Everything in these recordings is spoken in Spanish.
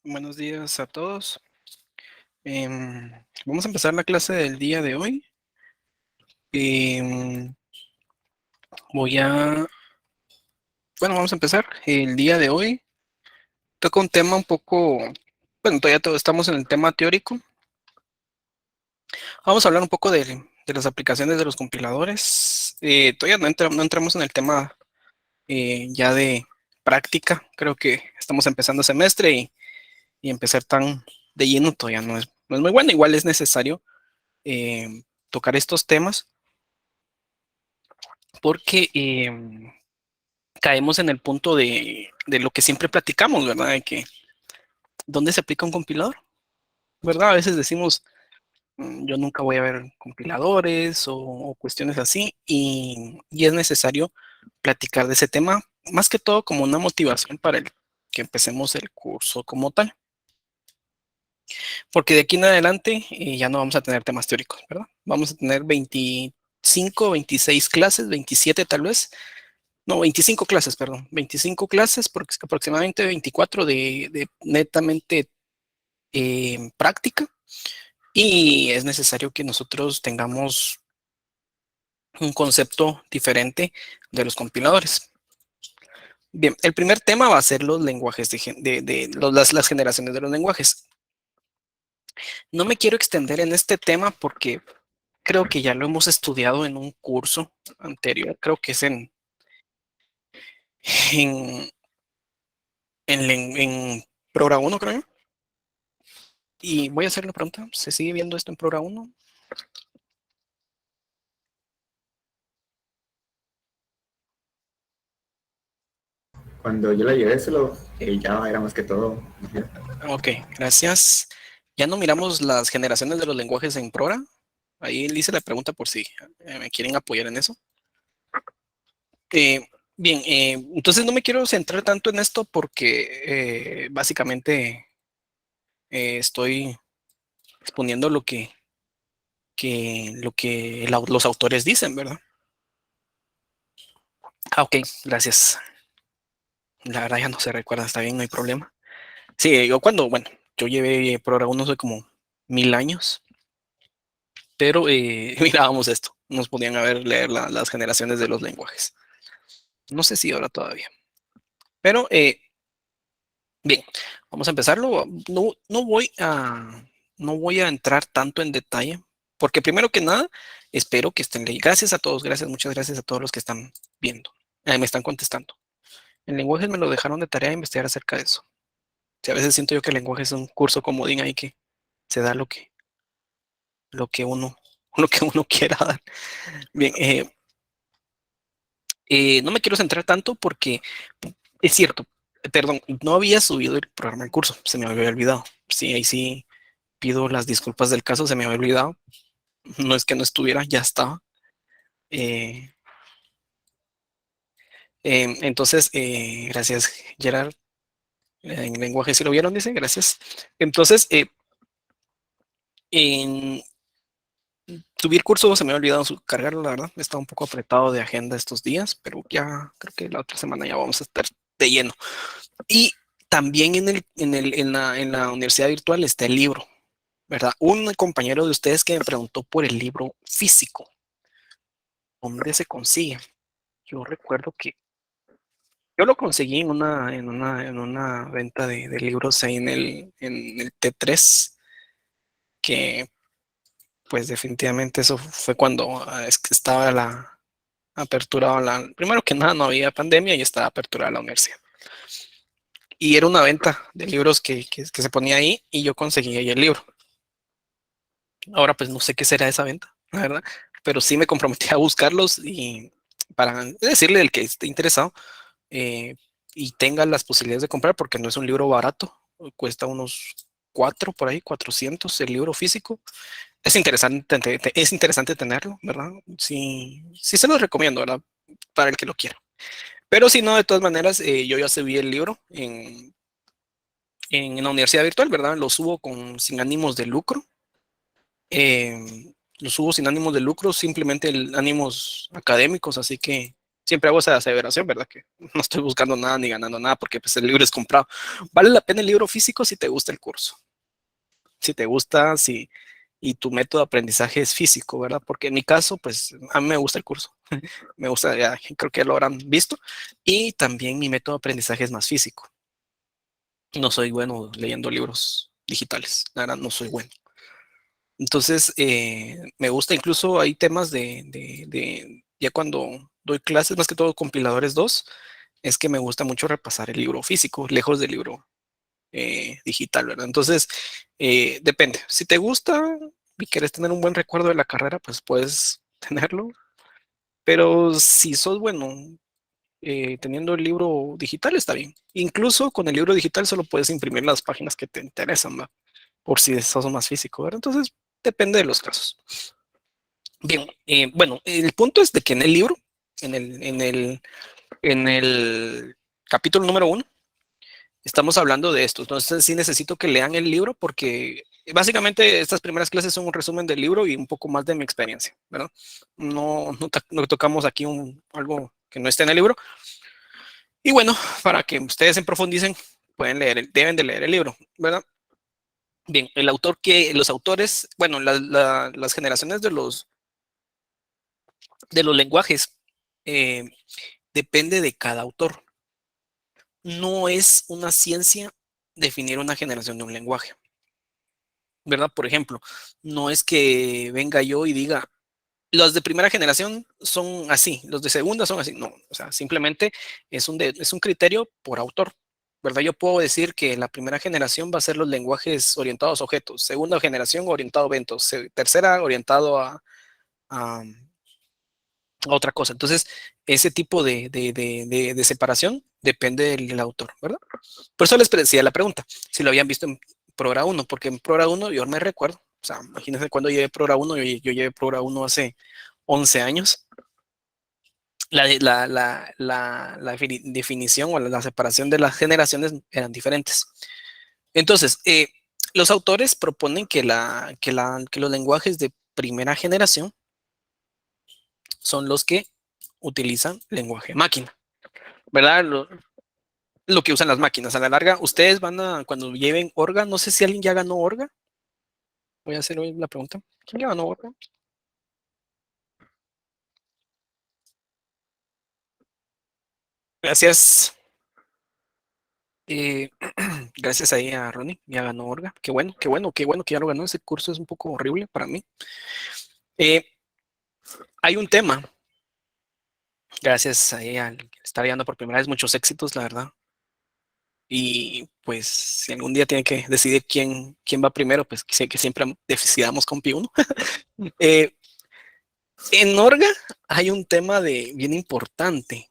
Buenos días a todos. Vamos a empezar la clase del día de hoy. Em, voy a, vamos a empezar. El día de hoy toca un tema un poco, todavía estamos en el tema teórico. Vamos a hablar un poco de las aplicaciones de los compiladores. Todavía no entramos en el tema ya de práctica. Creo que estamos empezando semestre y empezar tan de lleno todavía no es muy bueno. Igual es necesario tocar estos temas porque caemos en el punto de lo que siempre platicamos, ¿verdad? De que, ¿dónde se aplica un compilador? ¿Verdad? A veces decimos, yo nunca voy a ver compiladores o cuestiones así, y es necesario platicar de ese tema, más que todo como una motivación para que empecemos el curso como tal. Porque de aquí en adelante ya no vamos a tener temas teóricos, ¿verdad? Vamos a tener 25, 26 clases, 27 tal vez. No, 25 clases, perdón. 25 clases, porque es que aproximadamente 24 de netamente práctica. Y es necesario que nosotros tengamos un concepto diferente de los compiladores. Bien, el primer tema va a ser los lenguajes las generaciones de los lenguajes. No me quiero extender en este tema porque creo que ya lo hemos estudiado en un curso anterior. Creo que es en, en Programa 1, creo. Y voy a hacer la pregunta, ¿se sigue viendo esto en Programa 1? Cuando yo la llevé, solo ya era más que todo. Ok, gracias. Ya no miramos las generaciones de los lenguajes en Programa. Ahí le hice la pregunta por si me quieren apoyar en eso. Eh, bien, entonces no me quiero centrar tanto en esto porque básicamente estoy exponiendo lo que los autores dicen, ¿verdad? Ok, gracias. La verdad ya no se recuerda, está bien, no hay problema. Sí, yo llevé Programa 1 hace como 1000 años, pero mirábamos esto, nos podían leer las generaciones de los lenguajes. No sé si ahora todavía, pero bien, vamos a empezarlo. No voy a entrar tanto en detalle, porque primero que nada, espero que estén leyendo. Gracias a todos, muchas gracias a todos los que están viendo, me están contestando. En lenguajes me lo dejaron de tarea investigar acerca de eso. Sí, a veces siento yo que el lenguaje es un curso comodín ahí que se da lo que uno, lo que uno quiera dar. Bien, no me quiero centrar tanto porque es cierto, perdón, no había subido el programa del curso, se me había olvidado. Sí, ahí sí pido las disculpas del caso, se me había olvidado. No es que no estuviera, ya estaba. Eh, entonces, gracias, Gerard. En lenguaje sí lo vieron, dice, gracias. Entonces, en subir curso se me había olvidado cargarlo, la verdad. Estaba un poco apretado de agenda estos días, pero ya creo que la otra semana ya vamos a estar de lleno. Y también en la universidad virtual está el libro, ¿verdad? Un compañero de ustedes que me preguntó por el libro físico. ¿Dónde se consigue? Yo recuerdo que yo lo conseguí en una venta de libros ahí en el T3, que pues definitivamente eso fue cuando es que estaba aperturada primero que nada no había pandemia y estaba aperturada la universidad. Y era una venta de libros que se ponía ahí y yo conseguí ahí el libro. Ahora pues no sé qué será esa venta, la verdad, pero sí me comprometí a buscarlos y para decirle al que esté interesado eh, y tenga las posibilidades de comprar, porque no es un libro barato, cuesta unos 400 el libro físico. Es interesante tenerlo, ¿verdad? Sí, sí se los recomiendo, ¿verdad? Para el que lo quiera. Pero si no, de todas maneras, yo ya subí el libro en la universidad virtual, ¿verdad? Lo subo sin ánimos de lucro. Lo subo sin ánimos de lucro, simplemente ánimos académicos, así que Siempre hago esa aseveración, ¿verdad? Que no estoy buscando nada ni ganando nada porque pues el libro es comprado. Vale la pena el libro físico si te gusta el curso, si te gusta, si y tu método de aprendizaje es físico, ¿verdad? Porque en mi caso, pues a mí me gusta el curso, me gusta, ya, creo que lo habrán visto, y también mi método de aprendizaje es más físico. No soy bueno leyendo libros digitales, la verdad no soy bueno. Entonces, me gusta incluso, hay temas ya cuando doy clases, más que todo compiladores 2 es que me gusta mucho repasar el libro físico, lejos del libro digital, ¿verdad? Entonces, depende. Si te gusta y quieres tener un buen recuerdo de la carrera, pues puedes tenerlo. Pero si sos bueno teniendo el libro digital, está bien. Incluso con el libro digital solo puedes imprimir las páginas que te interesan, ¿va? Por si sos más físico, ¿verdad? Entonces, depende de los casos. Bien, bueno, el punto es de que en el libro, en el capítulo número 1, estamos hablando de esto. Entonces sí necesito que lean el libro porque básicamente estas primeras clases son un resumen del libro y un poco más de mi experiencia, ¿verdad? No tocamos aquí algo que no esté en el libro. Y bueno, para que ustedes se profundicen, deben de leer el libro, ¿verdad? Bien, los autores, bueno, las generaciones de los lenguajes eh, depende de cada autor. No es una ciencia definir una generación de un lenguaje, ¿verdad? Por ejemplo, no es que venga yo y diga, los de primera generación son así, los de segunda son así. No, o sea, simplemente es un criterio por autor, ¿verdad? Yo puedo decir que la primera generación va a ser los lenguajes orientados a objetos, segunda generación orientado a eventos, tercera orientado a otra cosa. Entonces, ese tipo de separación depende del autor, ¿verdad? Por eso les decía la pregunta, si lo habían visto en Progra 1, porque en Progra 1 yo me recuerdo, o sea, imagínense cuando llevé Progra 1, yo llevé Progra 1 hace 11 años, la definición o la separación de las generaciones eran diferentes. Entonces, los autores proponen que los lenguajes de primera generación son los que utilizan lenguaje máquina, ¿verdad? Lo que usan las máquinas. A la larga, ustedes cuando lleven Orga, no sé si alguien ya ganó Orga. Voy a hacer hoy la pregunta. ¿Quién ya ganó Orga? Gracias. Eh, gracias ahí a Ronnie, ya ganó Orga. Qué bueno, qué bueno, qué bueno que ya lo ganó. Ese curso es un poco horrible para mí. Eh, hay un tema, gracias ahí al estar viendo por primera vez, muchos éxitos, la verdad. Y pues si algún día tiene que decidir quién va primero, pues sé que siempre decidamos con Pi 1. Eh, en Orga hay un tema bien importante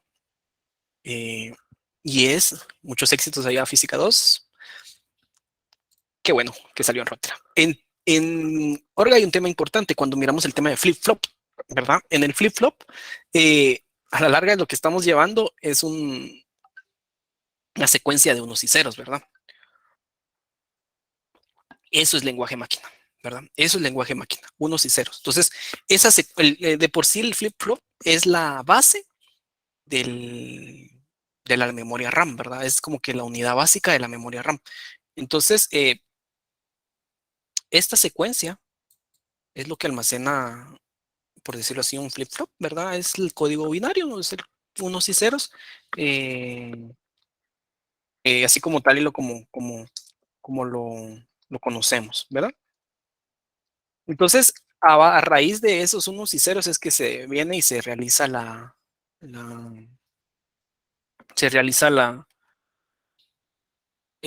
y es muchos éxitos allá a Física 2. Qué bueno que salió en Rotera. En Orga hay un tema importante cuando miramos el tema de flip-flop, ¿verdad? En el flip-flop, a la larga lo que estamos llevando es una secuencia de unos y ceros, ¿verdad? Eso es lenguaje máquina, ¿verdad? Eso es lenguaje máquina, unos y ceros. Entonces, de por sí el flip-flop es la base del, de la memoria RAM, ¿verdad? Es como que la unidad básica de la memoria RAM. Entonces, esta secuencia es lo que almacena, por decirlo así, un flip-flop, ¿verdad? Es el código binario, ¿no? Es el unos y ceros, eh, así como tal y como lo conocemos, ¿verdad? Entonces, a raíz de esos unos y ceros es que se viene y la- se realiza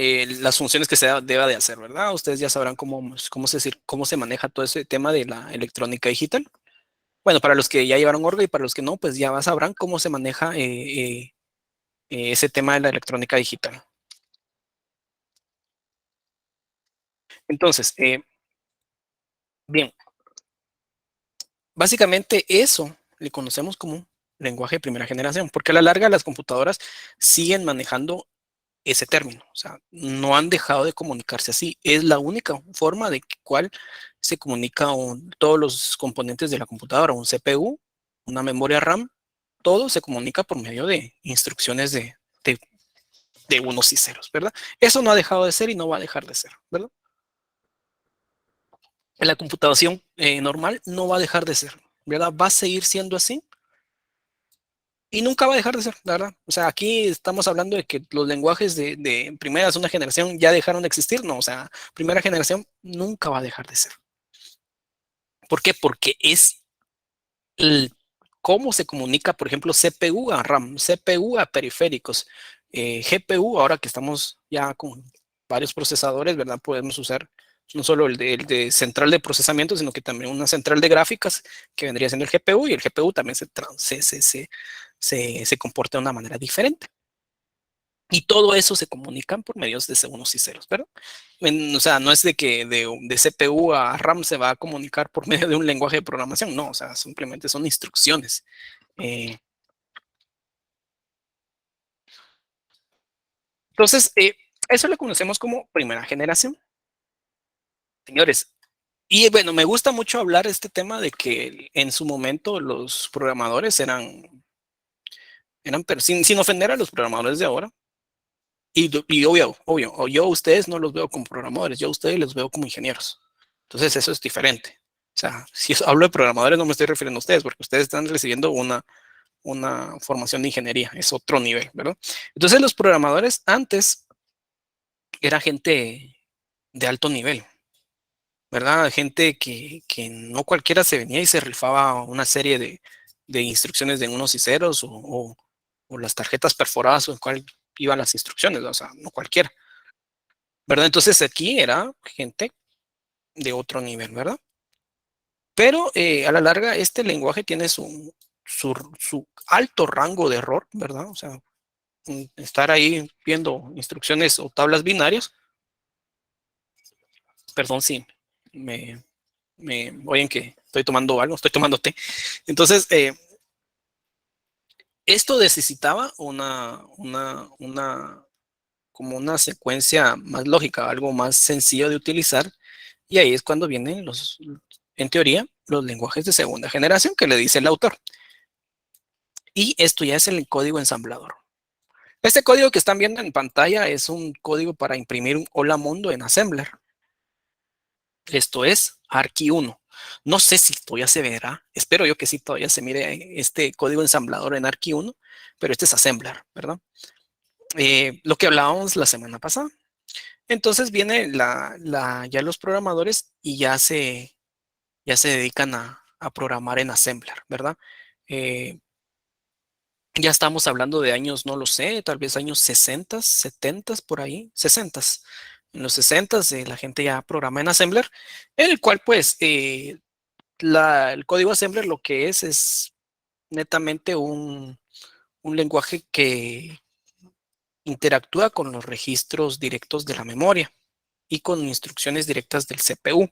las funciones que deba de hacer, ¿verdad? Ustedes ya sabrán cómo se maneja todo ese tema de la electrónica digital. Bueno, para los que ya llevaron Orga y para los que no, pues ya sabrán cómo se maneja ese tema de la electrónica digital. Entonces, bien, básicamente eso le conocemos como lenguaje de primera generación, porque a la larga las computadoras siguen manejando ese término, o sea, no han dejado de comunicarse así. Es la única forma de cual se comunica todos los componentes de la computadora, un CPU, una memoria RAM, todo se comunica por medio de instrucciones de unos y ceros, ¿verdad? Eso no ha dejado de ser y no va a dejar de ser, ¿verdad? La computación normal no va a dejar de ser, ¿verdad? Va a seguir siendo así y nunca va a dejar de ser, ¿verdad? O sea, aquí estamos hablando de que los lenguajes de primera, segunda generación ya dejaron de existir, no, o sea, primera generación nunca va a dejar de ser. ¿Por qué? Porque es el, cómo se comunica, por ejemplo, CPU a RAM, CPU a periféricos, GPU, ahora que estamos ya con varios procesadores, ¿verdad? Podemos usar no solo el de central de procesamiento, sino que también una central de gráficas que vendría siendo el GPU y el GPU también se comporta de una manera diferente. Y todo eso se comunican por medios de unos y ceros, ¿verdad? O sea, no es de que de CPU a RAM se va a comunicar por medio de un lenguaje de programación, no, o sea, simplemente son instrucciones. Eh, entonces, eso lo conocemos como primera generación, señores. Y bueno, me gusta mucho hablar este tema de que en su momento los programadores eran sin ofender a los programadores de ahora. Y obvio, yo a ustedes no los veo como programadores, yo a ustedes los veo como ingenieros. Entonces eso es diferente. O sea, si hablo de programadores no me estoy refiriendo a ustedes, porque ustedes están recibiendo una formación de ingeniería, es otro nivel, ¿verdad? Entonces los programadores antes era gente de alto nivel, ¿verdad? Gente que no cualquiera se venía y se rifaba una serie de instrucciones de unos y ceros o las tarjetas perforadas o en cuál iban las instrucciones, o sea, no cualquiera. ¿Verdad? Entonces aquí era gente de otro nivel, ¿verdad? Pero a la larga este lenguaje tiene su alto rango de error, ¿verdad? O sea, estar ahí viendo instrucciones o tablas binarias, perdón, sí, me, oyen que estoy tomando algo, estoy tomando té. Entonces, esto necesitaba como una secuencia más lógica, algo más sencillo de utilizar. Y ahí es cuando vienen en teoría, los lenguajes de segunda generación que le dice el autor. Y esto ya es el código ensamblador. Este código que están viendo en pantalla es un código para imprimir un hola mundo en Assembler. Esto es Arqui 1. No sé si todavía se verá, espero yo que sí todavía se mire este código ensamblador en Arqui 1, pero este es Assembler, ¿verdad? Lo que hablábamos la semana pasada. Entonces viene ya los programadores y ya se dedican a programar en Assembler, ¿verdad? Eh, ya estamos hablando de años, no lo sé, tal vez años 60, 70 por ahí, 60. En los 60 la gente ya programa en Assembler, en el cual pues el código Assembler lo que es netamente un lenguaje que interactúa con los registros directos de la memoria y con instrucciones directas del CPU.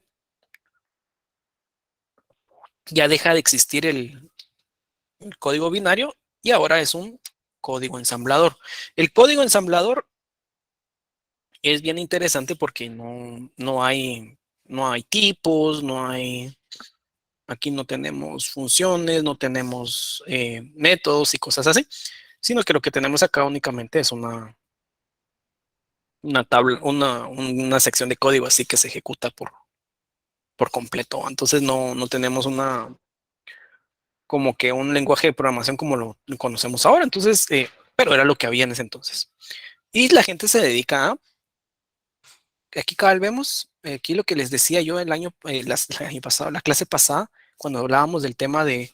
Ya deja de existir el código binario y ahora es un código ensamblador. El código ensamblador es bien interesante porque no hay tipos, aquí no tenemos funciones, no tenemos métodos y cosas así, sino que lo que tenemos acá únicamente es una tabla, una sección de código así que se ejecuta por completo. Entonces no tenemos como que un lenguaje de programación como lo conocemos ahora. Entonces, pero era lo que había en ese entonces. Y la gente se dedica aquí cada vez vemos, aquí lo que les decía yo el año pasado, la clase pasada, cuando hablábamos del tema de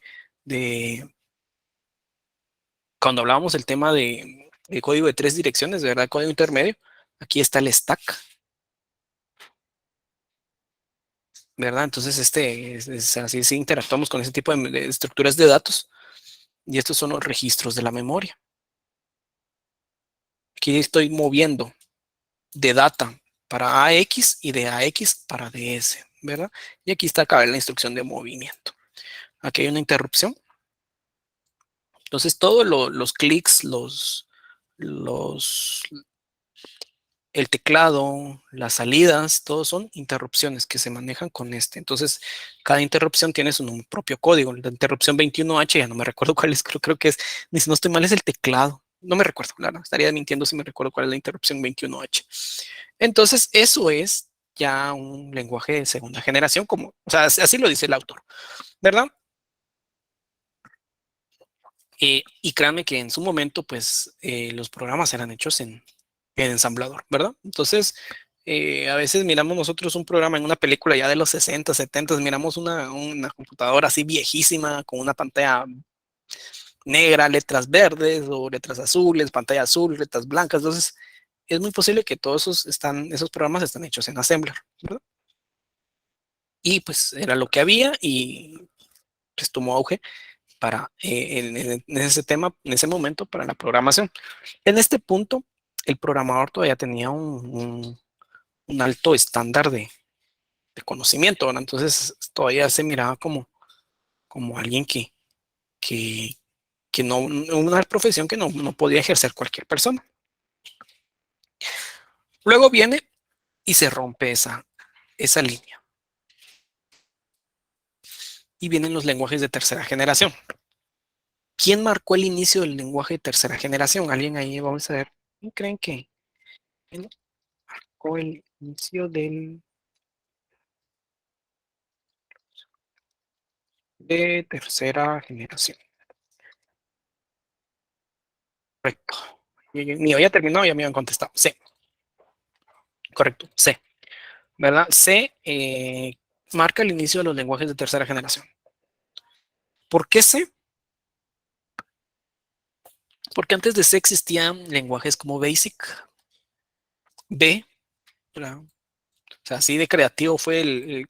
cuando hablábamos del tema de código de 3 direcciones, de verdad, código intermedio, aquí está el stack, ¿verdad? Entonces, es así, sí interactuamos con ese tipo de estructuras de datos y estos son los registros de la memoria. Aquí estoy moviendo de data para AX y de AX para DS, ¿verdad? Y aquí está acá la instrucción de movimiento. Aquí hay una interrupción. Entonces, todos los clics, los el teclado, las salidas, todos son interrupciones que se manejan con este. Entonces, cada interrupción tiene su propio código. La interrupción 21H, ya no me recuerdo cuál es, creo que es, ni si no estoy mal, es el teclado. No me recuerdo, claro, estaría mintiendo si me recuerdo cuál es la interrupción 21H. Entonces, eso es ya un lenguaje de segunda generación, como, o sea, así lo dice el autor, ¿verdad? Y créanme que en su momento, pues, los programas eran hechos en ensamblador, ¿verdad? Entonces, a veces miramos nosotros un programa en una película ya de los 60, 70, miramos una computadora así viejísima con una pantalla negra, letras verdes o letras azules, pantalla azul, letras blancas. Entonces, es muy posible que todos esos programas están hechos en Assembler, ¿verdad? Y pues era lo que había y pues tomó auge para en ese tema, en ese momento, para la programación. En este punto, el programador todavía tenía un alto estándar de conocimiento, ¿verdad? Entonces todavía se miraba como alguien que, que no, una profesión que no podía ejercer cualquier persona. Luego viene y se rompe esa línea. Y vienen los lenguajes de tercera generación. ¿Quién marcó el inicio del lenguaje de tercera generación? ¿Alguien ahí? Vamos a ver. ¿Quién creen que marcó el inicio de tercera generación? Correcto. Mío ya terminó, ya me habían contestado. C, correcto, C. ¿Verdad? C marca el inicio de los lenguajes de tercera generación. ¿Por qué C? Porque antes de C existían lenguajes como Basic, B, ¿verdad? O sea, así de creativo fue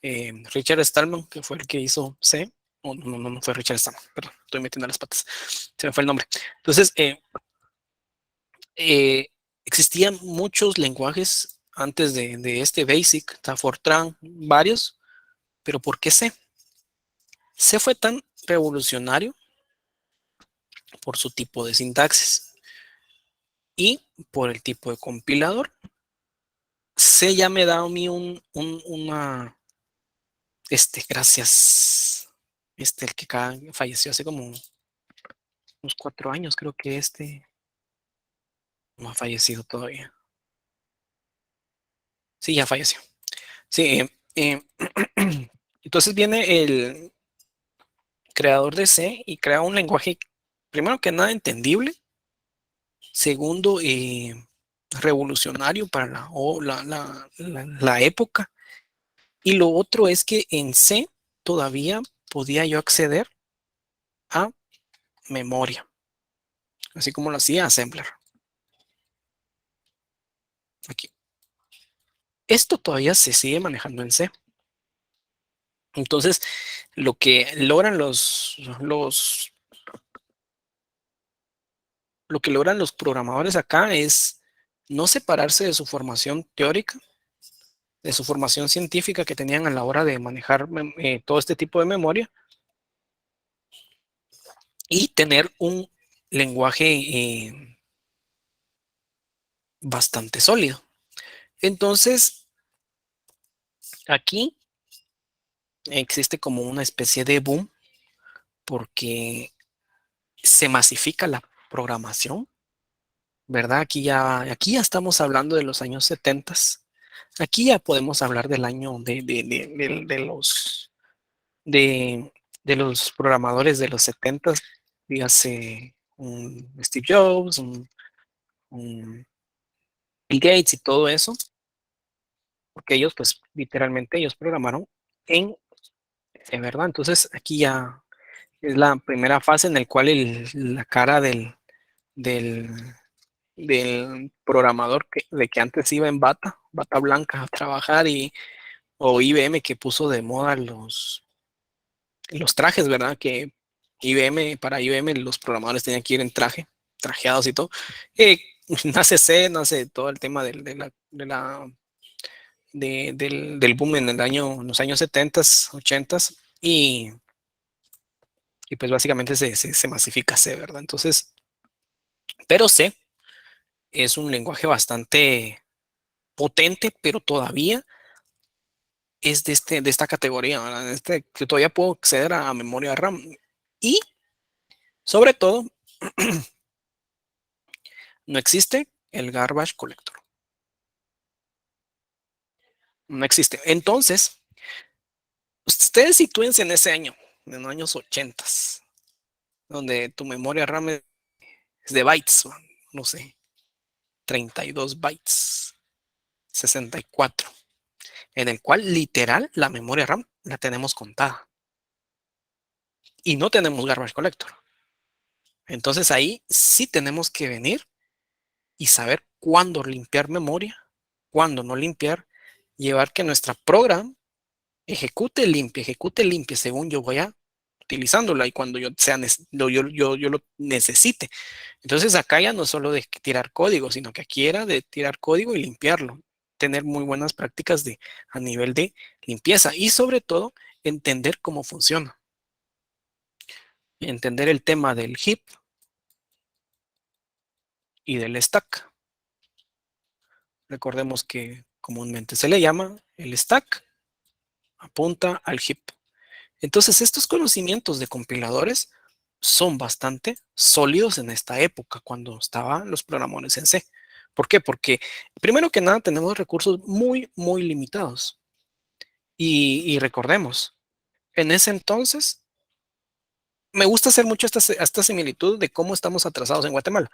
Richard Stallman, que fue el que hizo C. Oh, no fue Richard Stallman, perdón, estoy metiendo las patas, se me fue el nombre. Entonces, existían muchos lenguajes antes de este Basic, Fortran, varios, pero ¿por qué C? C fue tan revolucionario por su tipo de sintaxis y por el tipo de compilador. C ya me da a mí gracias, el que falleció hace como unos 4 años, creo que no ha fallecido todavía. Sí, ya falleció. Sí, entonces viene el creador de C y crea un lenguaje, primero que nada, entendible. Segundo, revolucionario para la época. Y lo otro es que en C todavía podía yo acceder a memoria, así como lo hacía Assembler. Aquí. Esto todavía se sigue manejando en C. Entonces, lo que logran lo que logran los programadores acá es no separarse de su formación teórica, de su formación científica que tenían a la hora de manejar todo este tipo de memoria y tener un lenguaje bastante sólido. Entonces, aquí existe como una especie de boom porque se masifica la programación, ¿verdad? Aquí ya estamos hablando de los años 70. Aquí ya podemos hablar del año de, de los programadores de los 70, dígase un Steve Jobs, un Bill Gates y todo eso, porque ellos, pues, literalmente, ellos programaron en verdad. Entonces, aquí ya es la primera fase en la cual la cara del, del programador de que antes iba en bata blanca a trabajar o IBM que puso de moda los trajes, ¿verdad? Que para IBM los programadores tenían que ir en trajeados y todo. Eh, nace C, nace todo el tema del boom en los años 70, 80 y pues básicamente se masifica C, ¿verdad? Entonces, pero C es un lenguaje bastante potente, pero todavía es de esta categoría, ¿verdad? Que todavía puedo acceder a memoria RAM. Y sobre todo, no existe el garbage collector. No existe. Entonces, ustedes sitúense en ese año, en los años 80, donde tu memoria RAM es de bytes, no sé, 32 bytes, 64, en el cual literal la memoria RAM la tenemos contada y no tenemos garbage collector. Entonces ahí sí tenemos que venir y saber cuándo limpiar memoria, cuándo no limpiar, llevar que nuestra program ejecute limpie según yo vaya utilizándola y cuando yo lo necesite. Entonces acá ya no es solo de tirar código, sino que aquí era de tirar código y limpiarlo, tener muy buenas prácticas a nivel de limpieza y sobre todo entender cómo funciona, entender el tema del heap y del stack. Recordemos que comúnmente se le llama el stack, apunta al heap. Entonces, estos conocimientos de compiladores son bastante sólidos en esta época, cuando estaban los programadores en C. ¿Por qué? Porque primero que nada tenemos recursos muy, muy limitados. Y recordemos, en ese entonces, me gusta hacer mucho esta similitud de cómo estamos atrasados en Guatemala.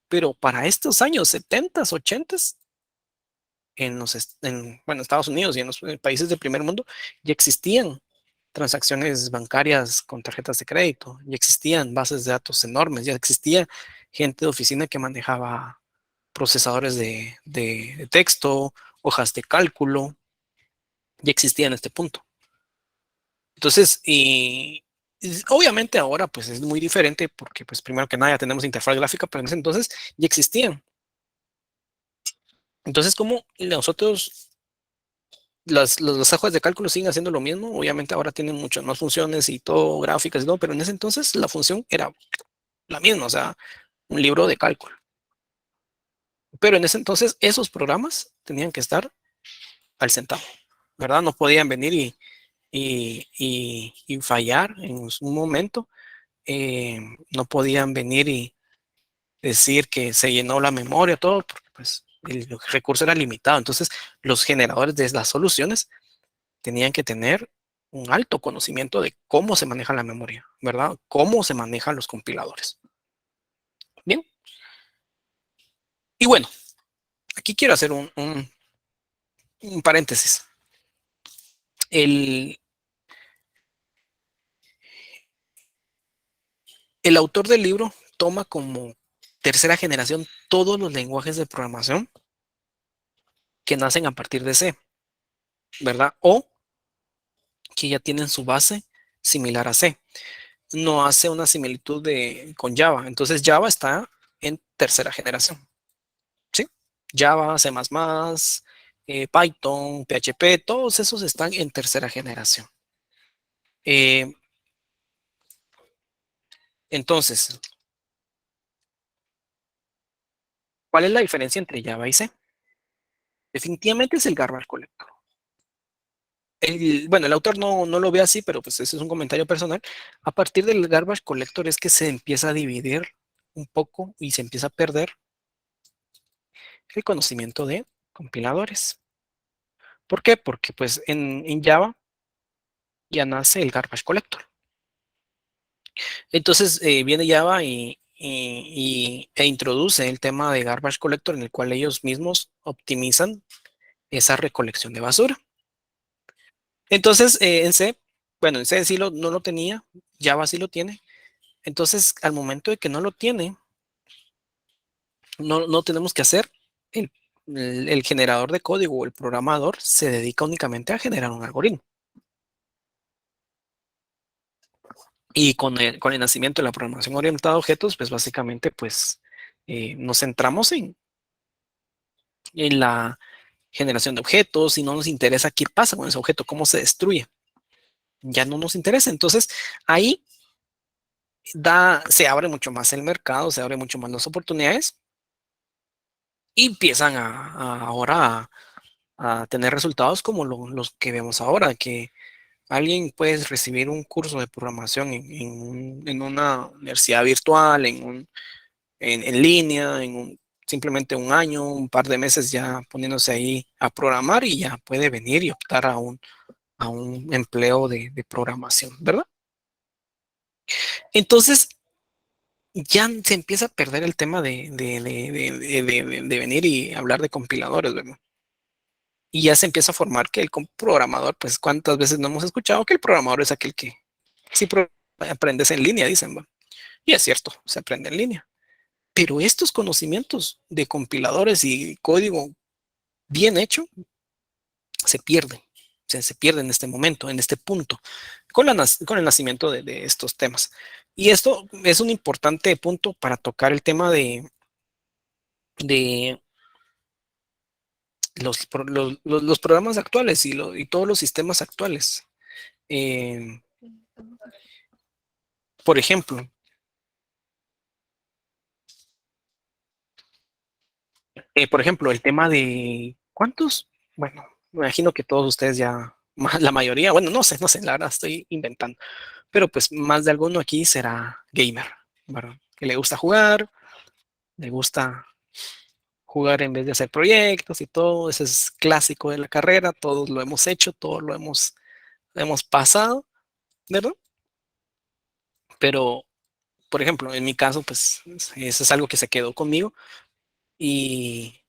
Pero para estos años 70, 80, bueno, Estados Unidos y en los países del primer mundo, ya existían transacciones bancarias con tarjetas de crédito, ya existían bases de datos enormes, ya existía gente de oficina que manejaba procesadores de texto, hojas de cálculo, ya existía en este punto. Entonces, obviamente ahora pues es muy diferente porque pues primero que nada ya tenemos interfaz gráfica, pero en ese entonces ya existían. Entonces, como nosotros las hojas de cálculo siguen haciendo lo mismo. Obviamente ahora tienen muchas más funciones y todo, gráficas y todo, pero en ese entonces la función era la misma, o sea, un libro de cálculo. Pero en ese entonces esos programas tenían que estar al centavo, ¿verdad? No podían venir y fallar en un momento. No podían venir y decir que se llenó la memoria, todo, porque pues el recurso era limitado. Entonces, los generadores de las soluciones tenían que tener un alto conocimiento de cómo se maneja la memoria, ¿verdad? Cómo se manejan los compiladores. Bien. Y bueno, aquí quiero hacer un paréntesis. El, el autor del libro toma como tercera generación todos los lenguajes de programación que nacen a partir de C, ¿verdad? O que ya tienen su base similar a C. No hace una similitud con Java. Entonces Java está en tercera generación. ¿Sí? Java, C++, Python, PHP, todos esos están en tercera generación. Eh, entonces, ¿cuál es la diferencia entre Java y C? Definitivamente es el garbage collector. Bueno, el autor no lo ve así, pero pues ese es un comentario personal. A partir del garbage collector es que se empieza a dividir un poco y se empieza a perder el conocimiento de compiladores. ¿Por qué? Porque pues en Java ya nace el garbage collector. Entonces viene Java e introduce el tema de garbage collector en el cual ellos mismos optimizan esa recolección de basura. Entonces en C, bueno, en C sí no lo tenía, Java sí lo tiene. Entonces al momento de que no lo tiene, no tenemos que hacer el generador de código o el programador se dedica únicamente a generar un algoritmo. Y con el nacimiento de la programación orientada a objetos, pues básicamente pues nos centramos en la generación de objetos y no nos interesa qué pasa con ese objeto, cómo se destruye. Ya no nos interesa. Entonces ahí se abre mucho más el mercado, se abre mucho más las oportunidades y empiezan ahora a tener resultados como los que vemos ahora, que alguien puede recibir un curso de programación en una universidad virtual, en línea, simplemente un año, un par de meses ya poniéndose ahí a programar y ya puede venir y optar a un empleo de programación, ¿verdad? Entonces ya se empieza a perder el tema de venir y hablar de compiladores, ¿verdad? Y ya se empieza a formar que el programador, pues cuántas veces no hemos escuchado que el programador es aquel que sí aprendes en línea, dicen, ¿va? Y es cierto, se aprende en línea. Pero estos conocimientos de compiladores y código bien hecho se pierden. O sea, se pierden en este momento, en este punto, con el nacimiento de estos temas. Y esto es un importante punto para tocar el tema de los programas actuales y todos los sistemas actuales. Eh, por ejemplo, el tema de cuántos, bueno, me imagino que todos ustedes ya, la mayoría, bueno, no sé, la verdad estoy inventando, pero pues más de alguno aquí será gamer, ¿verdad? Que le gusta jugar, le gusta jugar en vez de hacer proyectos y todo, eso es clásico de la carrera, todos lo hemos hecho, todos lo hemos pasado, ¿verdad? Pero, por ejemplo, en mi caso, pues eso es algo que se quedó conmigo y,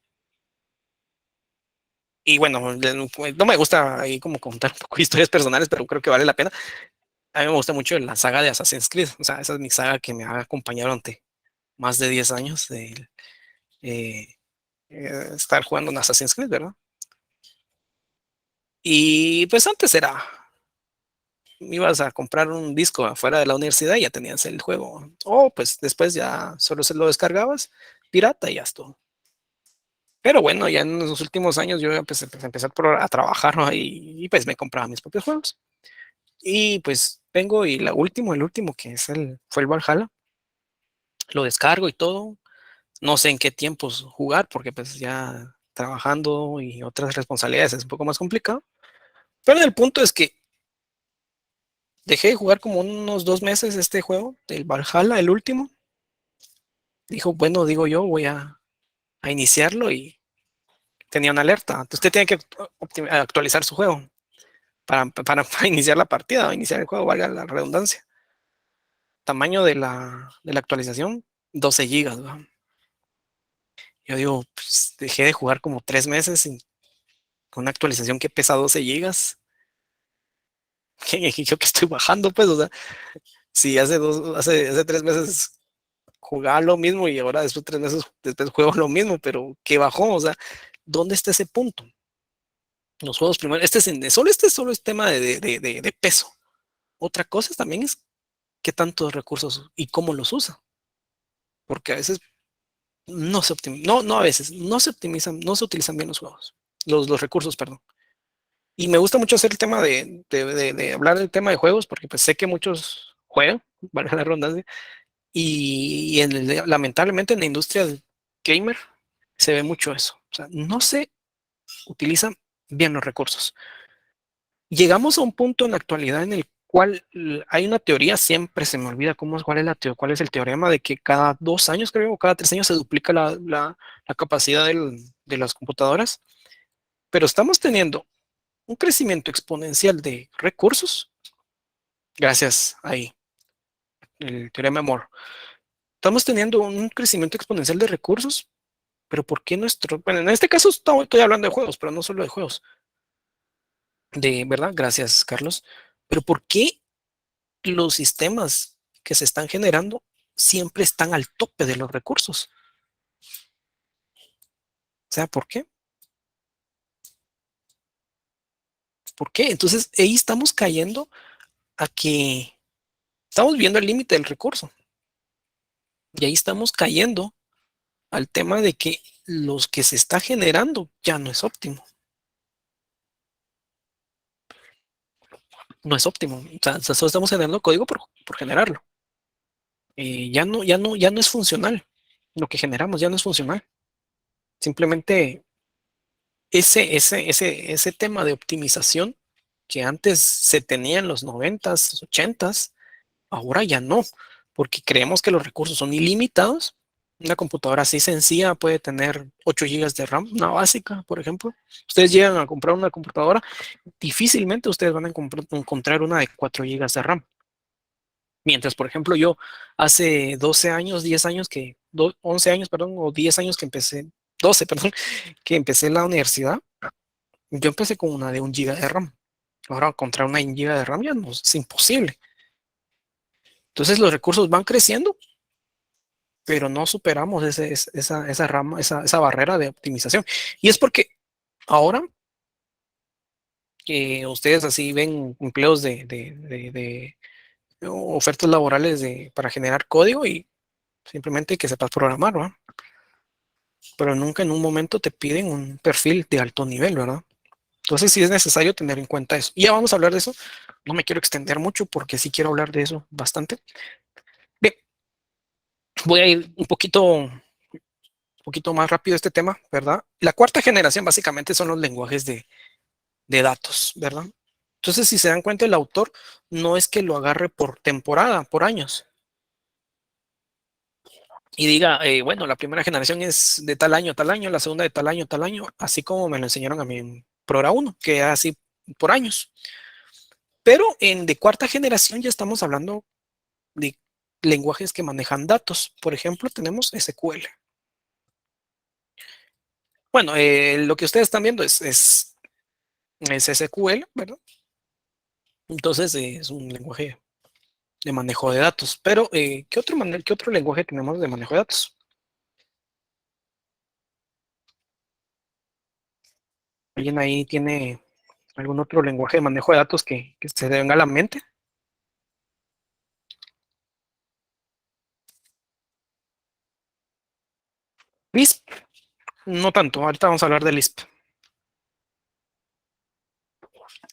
y bueno, no me gusta ahí como contar un poco de historias personales, pero creo que vale la pena. A mí me gusta mucho la saga de Assassin's Creed, o sea, esa es mi saga que me ha acompañado durante más de 10 años de eh, estar jugando en Assassin's Creed, ¿verdad? Y pues antes ibas a comprar un disco afuera de la universidad y ya tenías el juego. O pues después ya solo se lo descargabas, pirata y ya estuvo. Pero bueno, ya en los últimos años yo empecé a trabajar, ¿no? Y pues me compraba mis propios juegos. Y pues vengo y el último que fue el Valhalla, lo descargo y todo. No sé en qué tiempos jugar porque pues ya trabajando y otras responsabilidades es un poco más complicado. Pero el punto es que dejé de jugar como unos 2 meses este juego, del Valhalla, el último. Dijo, bueno, digo yo, voy a iniciarlo y tenía una alerta. Entonces usted tiene que actualizar su juego para iniciar la partida, o iniciar el juego, valga la redundancia. Tamaño de la actualización, 12 gigas, ¿va? Yo digo, pues, dejé de jugar como 3 meses con una actualización que pesa 12 gigas. Yo que estoy bajando, pues, o sea, si hace 3 meses jugaba lo mismo y ahora después 3 meses después juego lo mismo, pero ¿qué bajó? O sea, ¿dónde está ese punto? Los juegos primero, solo es tema de peso. Otra cosa también es qué tantos recursos y cómo los usa, porque a veces no se optimizan, no a veces, no se optimizan, no se utilizan bien los juegos, los recursos, perdón. Y me gusta mucho hacer el tema de hablar del tema de juegos, porque pues sé que muchos juegan, valga la redundancia, y lamentablemente en la industria gamer se ve mucho eso. O sea, no se utilizan bien los recursos. Llegamos a un punto en la actualidad en el cual hay una teoría, siempre se me olvida cuál es el teorema de que cada 2 años, creo, o cada 3 años se duplica la capacidad de las computadoras, pero estamos teniendo un crecimiento exponencial de recursos, gracias ahí, el teorema de Moore. Estamos teniendo un crecimiento exponencial de recursos, pero ¿por qué bueno, en este caso estoy hablando de juegos, pero no solo de juegos, ¿verdad? Gracias, Carlos. Pero ¿por qué los sistemas que se están generando siempre están al tope de los recursos? O sea, ¿por qué? ¿Por qué? Entonces ahí estamos cayendo a que estamos viendo el límite del recurso y ahí estamos cayendo al tema de que los que se está generando ya no es óptimo. No es óptimo. O sea, solo estamos generando código por generarlo. Ya no es funcional. Lo que generamos ya no es funcional. Simplemente ese tema de optimización que antes se tenía en los 90s, 80s, ahora ya no, porque creemos que los recursos son ilimitados. Una computadora así sencilla puede tener 8 gigas de RAM, una básica, por ejemplo. Ustedes llegan a comprar una computadora, difícilmente ustedes van a encontrar una de 4 gigas de RAM. Mientras, por ejemplo, yo hace 12 años, 10 años 11 años, perdón, o 10 años que empecé, 12, perdón, que empecé en la universidad, yo empecé con una de 1 giga de RAM. Ahora encontrar una 1 giga de RAM ya no es imposible. Entonces los recursos van creciendo, pero no superamos esa rama, esa barrera de optimización. Y es porque ahora que ustedes así ven empleos de ofertas laborales para generar código y simplemente que sepas programar, ¿verdad? Pero nunca en un momento te piden un perfil de alto nivel, ¿verdad? Entonces sí es necesario tener en cuenta eso. Y ya vamos a hablar de eso. No me quiero extender mucho porque sí quiero hablar de eso bastante. Bien, voy a ir un poquito más rápido este tema, ¿verdad? La cuarta generación básicamente son los lenguajes de datos, ¿verdad? Entonces, si se dan cuenta, el autor no es que lo agarre por temporada, por años, y diga, bueno, la primera generación es de tal año, la segunda de tal año, así como me lo enseñaron a mí en Programa 1, que es así por años. Pero de cuarta generación ya estamos hablando de lenguajes que manejan datos. Por ejemplo, tenemos SQL. Bueno, lo que ustedes están viendo es SQL, ¿verdad? Entonces, es un lenguaje de manejo de datos. Pero, ¿qué otro lenguaje tenemos de manejo de datos? ¿Alguien ahí tiene algún otro lenguaje de manejo de datos que se venga a la mente? Lisp, no tanto. Ahorita vamos a hablar de Lisp.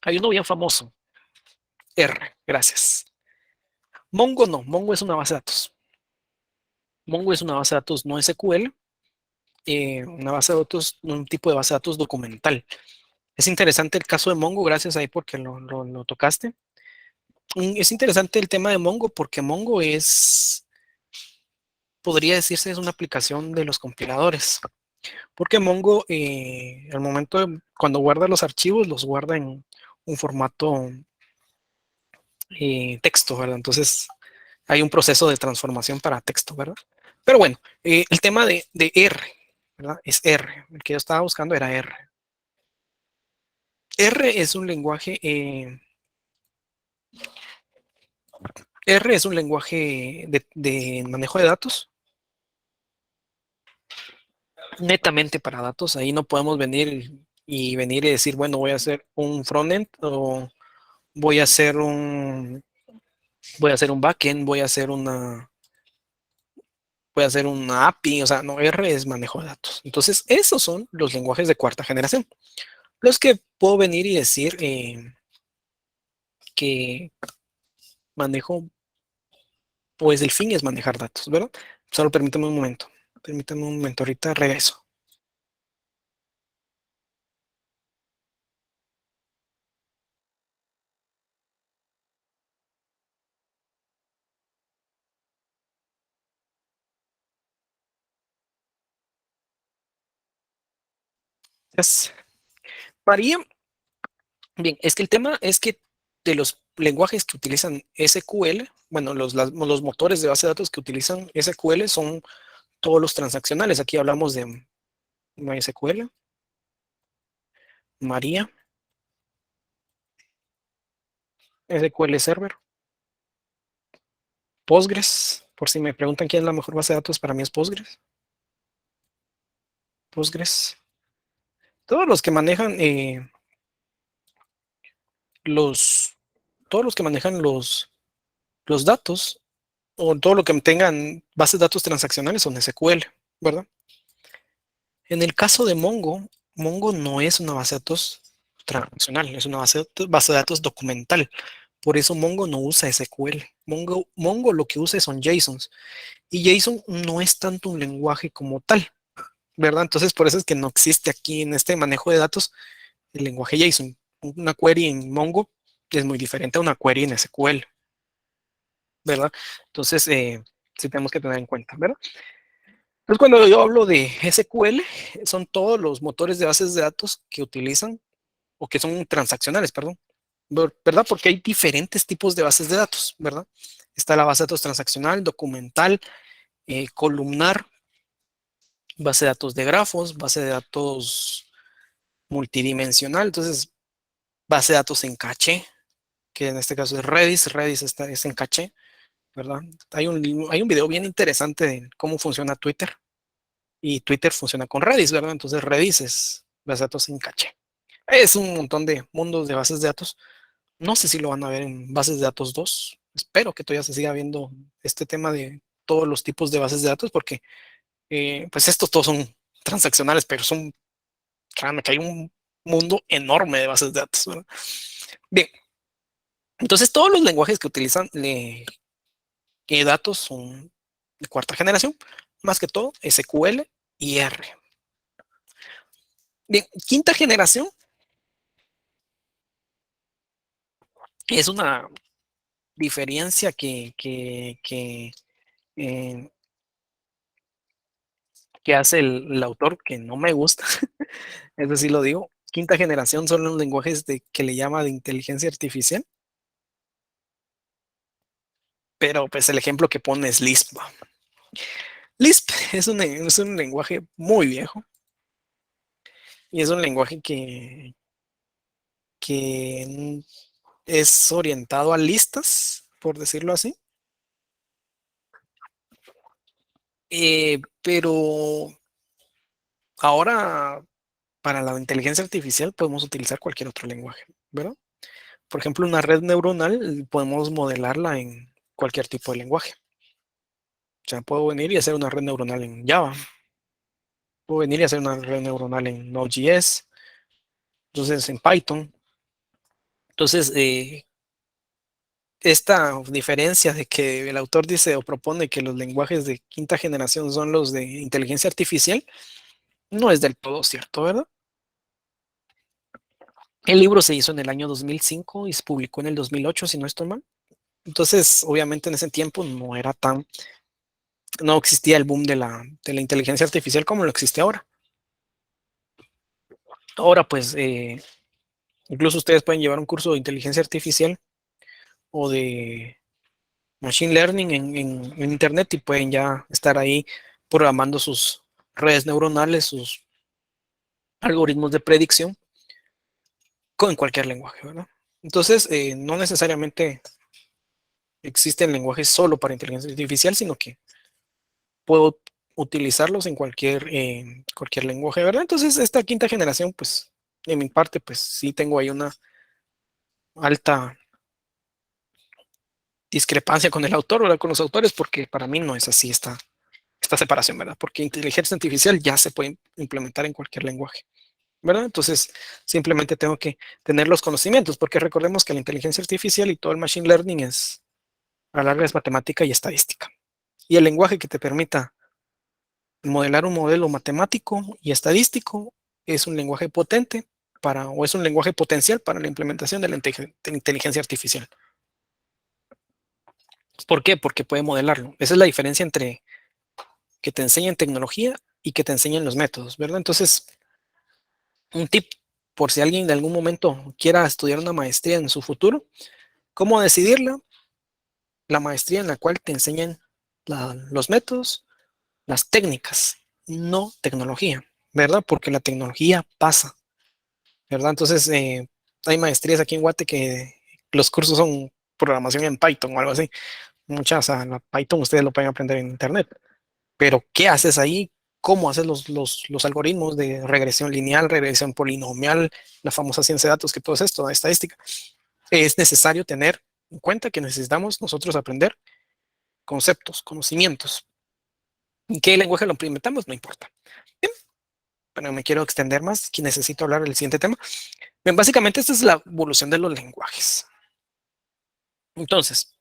Hay uno bien famoso, R, gracias. Mongo no, Mongo es una base de datos. Mongo es una base de datos no SQL, una base de datos, un tipo de base de datos documental. Es interesante el caso de Mongo, gracias ahí porque lo tocaste. Es interesante el tema de Mongo porque Mongo podría decirse, es una aplicación de los compiladores. Porque Mongo, al momento cuando guarda los archivos, los guarda en un formato texto, ¿verdad? Entonces hay un proceso de transformación para texto, ¿verdad? Pero bueno, el tema de R, ¿verdad? Es R. El que yo estaba buscando era R. R es un lenguaje, R es un lenguaje de manejo de datos, netamente para datos. Ahí no podemos venir y decir, bueno, voy a hacer un frontend o voy a hacer un backend, voy a hacer una API, o sea, no, R es manejo de datos. Entonces, esos son los lenguajes de cuarta generación. Los que puedo venir y decir que manejo, pues el fin es manejar datos, ¿verdad? Solo permítame un momento, ahorita regreso. Yes. María, bien, es que el tema es que de los lenguajes que utilizan SQL, bueno, los motores de base de datos que utilizan SQL son todos los transaccionales. Aquí hablamos de MySQL, María, SQL Server, Postgres. Por si me preguntan quién es la mejor base de datos, para mí es Postgres. Postgres. Todos los que manejan los, todos los que manejan los datos o todo lo que tengan bases de datos transaccionales son SQL, ¿verdad? En el caso de Mongo, Mongo no es una base de datos transaccional, es una base de datos documental. Por eso Mongo no usa SQL. Mongo lo que usa son JSONs. Y JSON no es tanto un lenguaje como tal. ¿verdad? Entonces, por eso es que no existe aquí en este manejo de datos el lenguaje JSON. Una query en Mongo es muy diferente a una query en SQL, ¿verdad? Entonces, sí tenemos que tener en cuenta, ¿verdad? Entonces, cuando yo hablo de SQL, son todos los motores de bases de datos que utilizan o que son transaccionales, perdón, ¿verdad? Porque hay diferentes tipos de bases de datos, ¿verdad? Está la base de datos transaccional, documental, columnar, base de datos de grafos, base de datos multidimensional, entonces base de datos en caché, que en este caso es Redis, Redis es en caché, ¿verdad? Hay un video bien interesante de cómo funciona Twitter y Twitter funciona con Redis, ¿verdad? Entonces Redis es base de datos en caché. Es un montón de mundos de bases de datos. No sé si lo van a ver en bases de datos 2. Espero que todavía se siga viendo este tema de todos los tipos de bases de datos porque pues estos todos son transaccionales, pero créanme que hay un mundo enorme de bases de datos, ¿verdad? Bien, entonces todos los lenguajes que utilizan datos son de cuarta generación, más que todo SQL y R. Bien, quinta generación es una diferencia eh, que hace el autor que no me gusta, es decir, lo digo. Quinta generación son los lenguajes que le llama de inteligencia artificial, pero pues el ejemplo que pone es Lisp. Lisp es un lenguaje muy viejo y es un lenguaje que es orientado a listas, por decirlo así. Pero ahora para la inteligencia artificial podemos utilizar cualquier otro lenguaje, ¿verdad? Por ejemplo, una red neuronal podemos modelarla en cualquier tipo de lenguaje. O sea, puedo venir y hacer una red neuronal en Java, puedo venir y hacer una red neuronal en Node.js, entonces en Python. Entonces, esta diferencia de que el autor dice o propone que los lenguajes de quinta generación son los de inteligencia artificial, no es del todo cierto, ¿verdad? El libro se hizo en el año 2005 y se publicó en el 2008, si no estoy mal. Entonces, obviamente en ese tiempo no existía el boom de la inteligencia artificial como lo existe ahora. Ahora, pues, incluso ustedes pueden llevar un curso de inteligencia artificial o de machine learning en internet y pueden ya estar ahí programando sus redes neuronales, sus algoritmos de predicción con cualquier lenguaje, ¿verdad? Entonces, no necesariamente existen lenguajes solo para inteligencia artificial, sino que puedo utilizarlos en cualquier lenguaje, ¿verdad? Entonces, esta quinta generación, pues, de mi parte, pues sí tengo ahí una alta discrepancia con el autor, ¿verdad? Con los autores, porque para mí no es así esta separación, ¿verdad? Porque inteligencia artificial ya se puede implementar en cualquier lenguaje, ¿verdad? Entonces, simplemente tengo que tener los conocimientos, porque recordemos que la inteligencia artificial y todo el machine learning a la larga es matemática y estadística. Y el lenguaje que te permita modelar un modelo matemático y estadístico es un lenguaje potente o es un lenguaje potencial para la implementación de la inteligencia artificial. ¿Por qué? Porque puede modelarlo. Esa es la diferencia entre que te enseñen tecnología y que te enseñen los métodos, ¿verdad? Entonces, un tip por si alguien de algún momento quiera estudiar una maestría en su futuro, ¿cómo decidirla? La maestría en la cual te enseñan los métodos, las técnicas, no tecnología, ¿verdad? Porque la tecnología pasa, ¿verdad? Entonces, hay maestrías aquí en Guate que los cursos son programación en Python o algo así. Muchas, a Python ustedes lo pueden aprender en internet, pero ¿qué haces ahí? ¿Cómo haces los algoritmos de regresión lineal, regresión polinomial, la famosa ciencia de datos, que todo es esto, estadística? Es necesario tener en cuenta que necesitamos nosotros aprender conceptos, conocimientos. ¿En qué lenguaje lo implementamos? No importa. Bien, pero me quiero extender más, que necesito hablar del siguiente tema. Bien, básicamente esta es la evolución de los lenguajes. Entonces,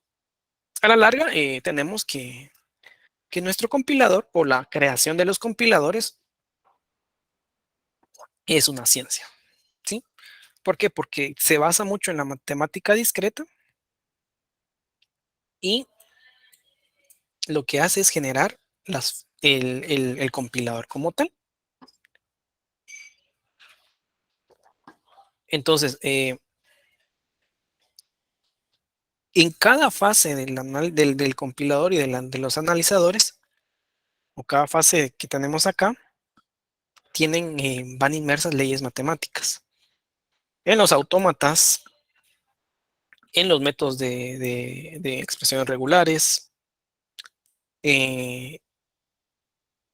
a la larga tenemos que nuestro compilador o la creación de los compiladores es una ciencia, ¿sí? ¿Por qué? Porque se basa mucho en la matemática discreta y lo que hace es generar el compilador como tal. Entonces, en cada fase del compilador y de los analizadores, o cada fase que tenemos acá, van inmersas leyes matemáticas. En los autómatas, en los métodos de expresiones regulares, eh,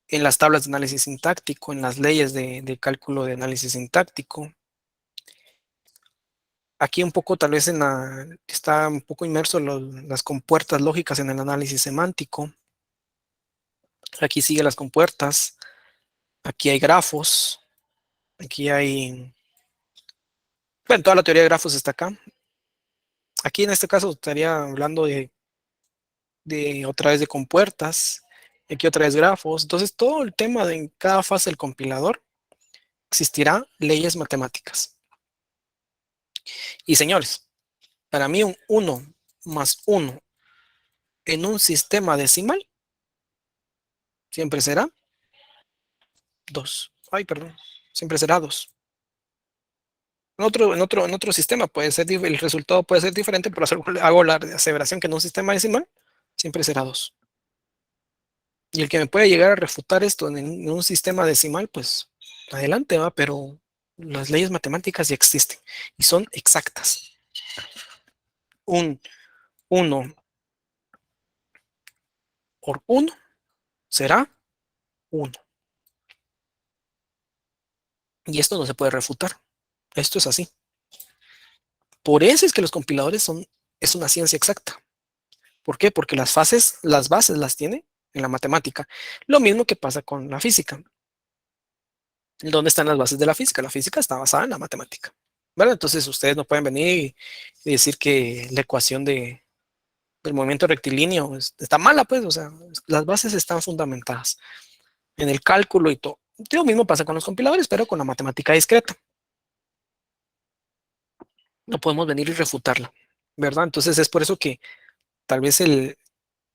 en las tablas de análisis sintáctico, en las leyes de cálculo de análisis sintáctico. Aquí un poco, tal vez está un poco inmerso las compuertas lógicas en el análisis semántico. Aquí sigue las compuertas. Aquí hay grafos. Aquí hay, bueno, toda la teoría de grafos está acá. Aquí en este caso estaría hablando de otra vez de compuertas. Aquí otra vez grafos. Entonces todo el tema de en cada fase del compilador existirá leyes matemáticas. Y señores, para mí un 1 más 1 en un sistema decimal siempre será 2. Ay, perdón. Siempre será 2. En otro sistema puede ser, el resultado puede ser diferente, pero hago la aseveración que en un sistema decimal siempre será 2. Y el que me puede llegar a refutar esto en un sistema decimal, pues adelante va, pero las leyes matemáticas ya existen y son exactas. Un 1 por 1 será 1. Y esto no se puede refutar. Esto es así. Por eso es que los compiladores es una ciencia exacta. ¿Por qué? Porque las bases las tiene en la matemática. Lo mismo que pasa con la física. ¿Dónde están las bases de la física? La física está basada en la matemática. ¿Verdad? Entonces ustedes no pueden venir y decir que la ecuación del movimiento rectilíneo está mala, pues, o sea, las bases están fundamentadas en el cálculo y todo. Lo mismo pasa con los compiladores, pero con la matemática discreta. No podemos venir y refutarla, ¿verdad? Entonces es por eso que tal vez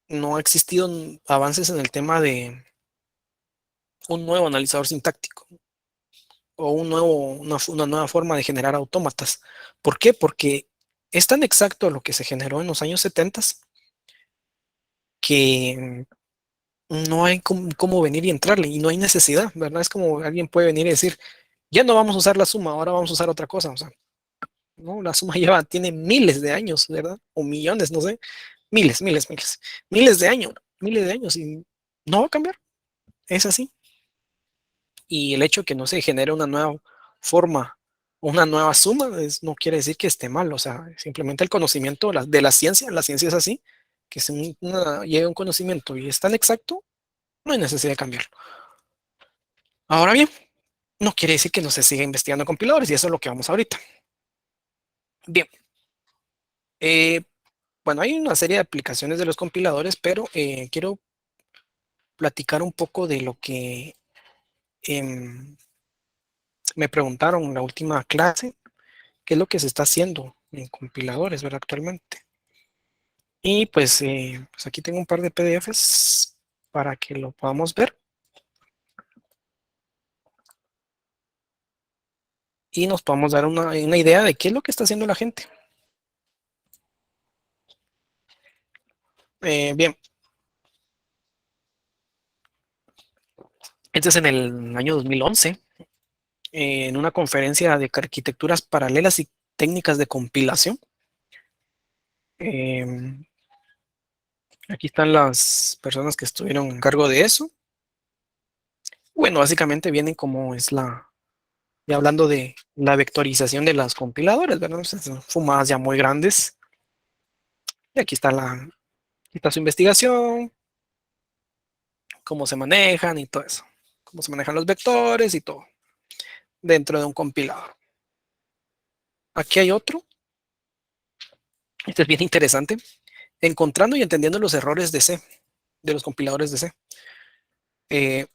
no ha existido avances en el tema de un nuevo analizador sintáctico o una nueva forma de generar autómatas. ¿Por qué? Porque es tan exacto lo que se generó en los años 70 que no hay cómo venir y entrarle y no hay necesidad, ¿verdad? Es como alguien puede venir y decir, ya no vamos a usar la suma, ahora vamos a usar otra cosa. O sea, no, la suma tiene miles de años, ¿verdad? O millones, no sé, miles de años y no va a cambiar. Es así. Y el hecho de que no se genere una nueva forma, una nueva suma, no quiere decir que esté mal. O sea, simplemente el conocimiento de la ciencia es así, que si llega un conocimiento y es tan exacto, no hay necesidad de cambiarlo. Ahora bien, no quiere decir que no se siga investigando compiladores y eso es lo que vamos ahorita. Bien, eh, bueno, hay una serie de aplicaciones de los compiladores, pero quiero platicar un poco de lo que em, me preguntaron en la última clase, qué es lo que se está haciendo en compiladores, ¿verdad? Actualmente. Y pues aquí tengo un par de PDFs para que lo podamos ver y nos podamos dar una idea de qué es lo que está haciendo la gente. Bien, este es en el año 2011, en una conferencia de arquitecturas paralelas y técnicas de compilación. Em, Aquí están las personas que estuvieron en cargo de eso. Bueno, básicamente vienen como es ya hablando de la vectorización de las compiladoras, ¿verdad? Son fumadas ya muy grandes. Y aquí está su investigación, cómo se manejan y todo eso. Cómo se manejan los vectores y todo dentro de un compilador. Aquí hay otro. Este es bien interesante. Encontrando y entendiendo los errores de C, de los compiladores de C. Eh,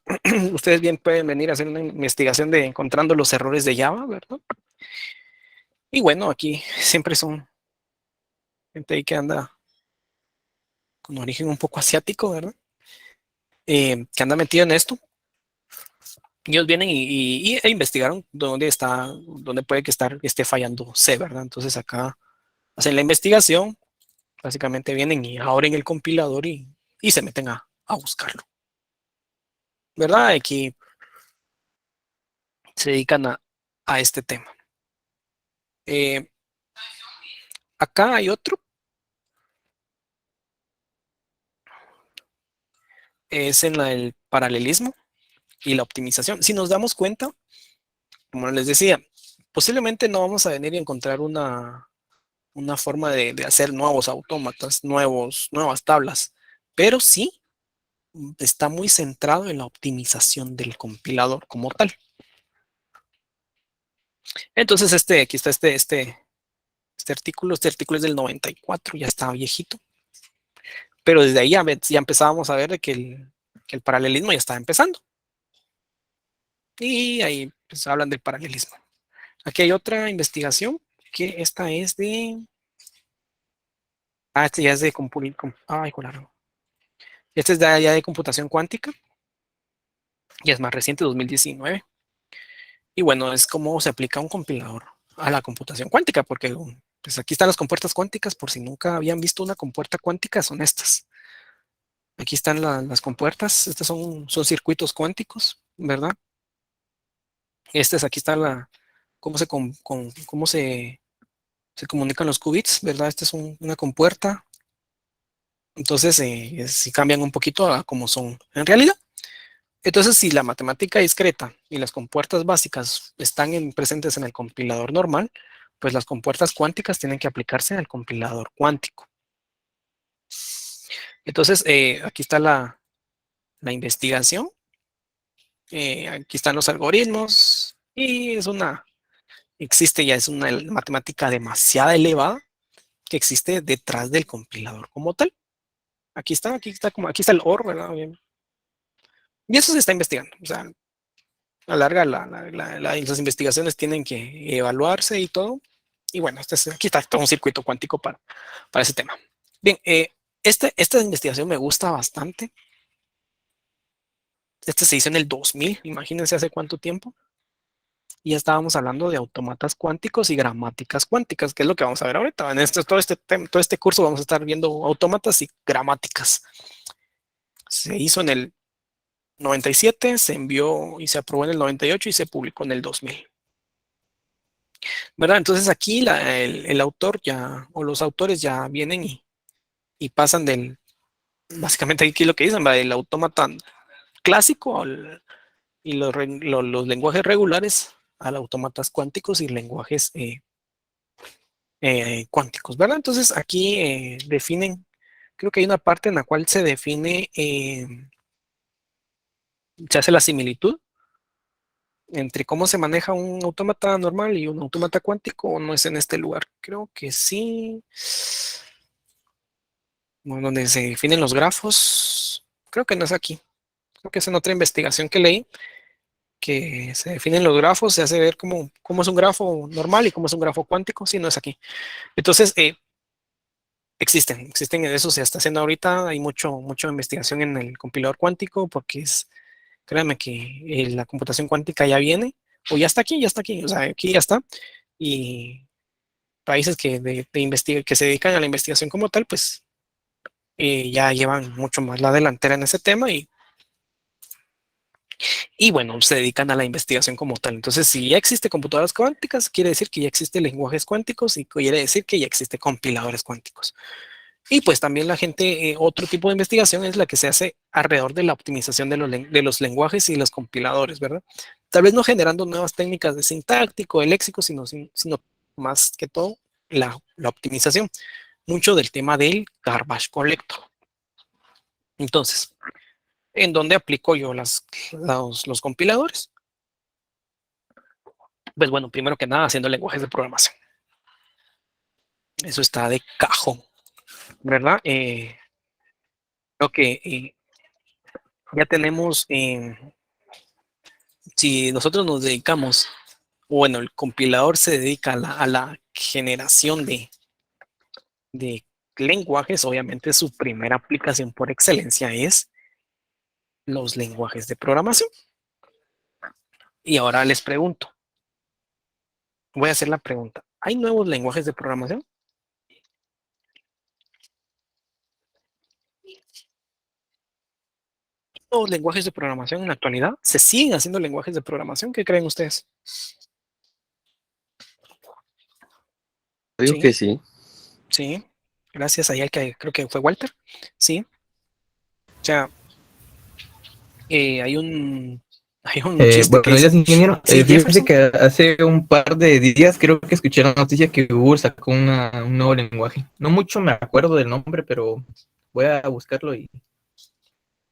ustedes bien pueden venir a hacer una investigación de encontrando los errores de Java, ¿verdad? Y bueno, aquí siempre son gente ahí que anda con origen un poco asiático, ¿verdad? Que anda metido en esto. Y ellos vienen e investigaron dónde está, dónde puede que esté fallando C, ¿verdad? Entonces acá hacen la investigación, básicamente vienen y abren el compilador y se meten a buscarlo, ¿verdad? Aquí se dedican a este tema. Eh, acá hay otro, es en el paralelismo y la optimización. Si nos damos cuenta, como les decía, posiblemente no vamos a venir y encontrar una forma de hacer nuevos autómatas, nuevas tablas, pero sí está muy centrado en la optimización del compilador como tal. Entonces, aquí está este artículo es del 94, ya está viejito, pero desde ahí ya empezábamos a ver de que el paralelismo ya estaba empezando. Y ahí pues, hablan del paralelismo. Aquí hay otra investigación, que esta es de... este ya es de... Ay, claro. Este es ya de computación cuántica, y es más reciente, 2019. Y bueno, es cómo se aplica un compilador a la computación cuántica, porque pues aquí están las compuertas cuánticas, por si nunca habían visto una compuerta cuántica, son estas. Aquí están las compuertas, estos son circuitos cuánticos, ¿verdad? Aquí está cómo se comunican los qubits, ¿verdad? Esta es una compuerta. Entonces, sí cambian un poquito a cómo son en realidad. Entonces, si la matemática discreta y las compuertas básicas están presentes en el compilador normal, pues las compuertas cuánticas tienen que aplicarse al compilador cuántico. Entonces, aquí está la investigación. Aquí están los algoritmos y existe ya, es una matemática demasiado elevada que existe detrás del compilador como tal. Aquí está el OR, ¿verdad? Bien. Y eso se está investigando. O sea, a la larga las investigaciones tienen que evaluarse y todo. Y bueno, aquí está todo un circuito cuántico para ese tema. Bien, esta investigación me gusta bastante. Este se hizo en el 2000, imagínense hace cuánto tiempo. Y ya estábamos hablando de autómatas cuánticos y gramáticas cuánticas, que es lo que vamos a ver ahorita. En todo este curso vamos a estar viendo autómatas y gramáticas. Se hizo en el 97, se envió y se aprobó en el 98 y se publicó en el 2000. ¿Verdad? Entonces aquí el autor ya, o los autores ya vienen y pasan básicamente aquí lo que dicen, ¿va? El autómata clásico y los lenguajes regulares al autómatas cuánticos y lenguajes cuánticos, ¿verdad? Entonces aquí definen, creo que hay una parte en la cual se define, se hace la similitud entre cómo se maneja un autómata normal y un autómata cuántico, o no es en este lugar. Creo que sí. Bueno, donde se definen los grafos. Creo que no es aquí. Creo que es en otra investigación que leí, que se definen los grafos, se hace ver cómo es un grafo normal y cómo es un grafo cuántico. Sí, no es aquí. Entonces, existen en eso, se está haciendo ahorita. Hay mucha investigación en el compilador cuántico porque créanme que la computación cuántica ya viene, o ya está aquí, o sea, aquí ya está. Y países que se dedican a la investigación como tal, pues ya llevan mucho más la delantera en ese tema y bueno, se dedican a la investigación como tal. Entonces, si ya existe computadoras cuánticas, quiere decir que ya existe lenguajes cuánticos y quiere decir que ya existe compiladores cuánticos. Y pues también la gente, otro tipo de investigación es la que se hace alrededor de la optimización de los lenguajes y los compiladores, ¿verdad? Tal vez no generando nuevas técnicas de sintáctico, de léxico, sino más que todo la optimización. Mucho del tema del garbage collector. Entonces, ¿en dónde aplico yo los compiladores? Pues bueno, primero que nada, haciendo lenguajes de programación. Eso está de cajón, ¿verdad? Creo que ya tenemos, si nosotros nos dedicamos, bueno, el compilador se dedica a la generación de lenguajes, obviamente su primera aplicación por excelencia es los lenguajes de programación. Y ahora les pregunto, voy a hacer la pregunta, ¿hay nuevos lenguajes de programación? ¿Nuevos lenguajes de programación en la actualidad? ¿Se siguen haciendo lenguajes de programación? ¿Qué creen ustedes? Digo Sí, que sí. sí. Gracias a ella que creo que fue Walter. Sí. O sea, hay un chiste que Buenos dice, días, ingeniero. sí, Fíjese Jefferson. que hace un par de días creo que escuché la noticia que Google sacó un nuevo lenguaje. No mucho me acuerdo del nombre, pero voy a buscarlo y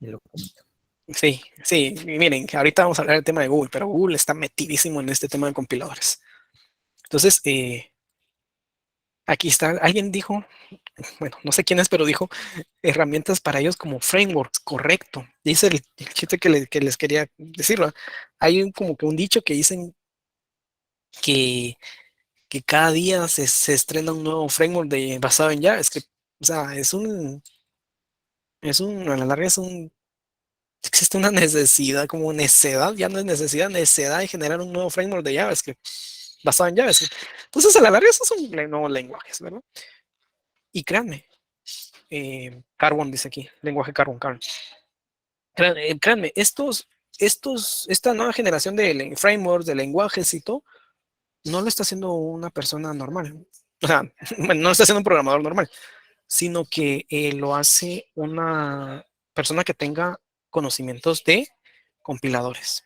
lo comento. Sí, sí, y miren, que ahorita vamos a hablar del tema de Google, pero Google está metidísimo en este tema de compiladores. Entonces, aquí está, alguien dijo, bueno, no sé quién es, pero dijo herramientas para ellos como frameworks, correcto. Dice el chiste que les quería decir, ¿verdad? Hay como que un dicho que dicen que, que cada día se estrena un nuevo framework basado en JavaScript. O sea, a la larga existe una necesidad, como necedad, ya no es necesidad, necesidad de generar un nuevo framework de JavaScript basado en JavaScript. Entonces, a la larga, esos son nuevos lenguajes, ¿verdad? Y créanme, Carbon dice aquí, lenguaje Carbon. Créanme, esta nueva generación de frameworks, de lenguajes y todo, no lo está haciendo una persona normal. O sea, bueno, no lo está haciendo un programador normal, sino que lo hace una persona que tenga conocimientos de compiladores.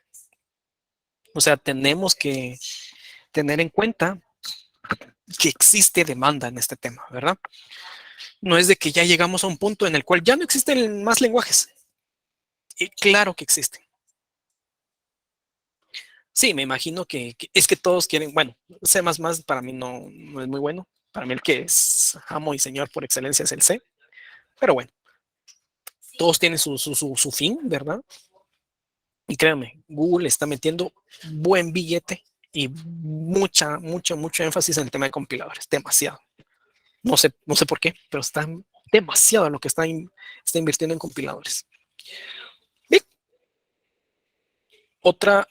O sea, tenemos que tener en cuenta que existe demanda en este tema, ¿verdad? No es de que ya llegamos a un punto en el cual ya no existen más lenguajes. Y claro que existen. Sí, me imagino que es que todos quieren, bueno, C++ para mí no es muy bueno. Para mí el que es amo y señor por excelencia es el C. Pero bueno, todos tienen su fin, ¿verdad? Y créanme, Google está metiendo buen billete y mucho énfasis en el tema de compiladores. Demasiado. No sé por qué, pero está demasiado lo que está invirtiendo en compiladores. Bien. Otra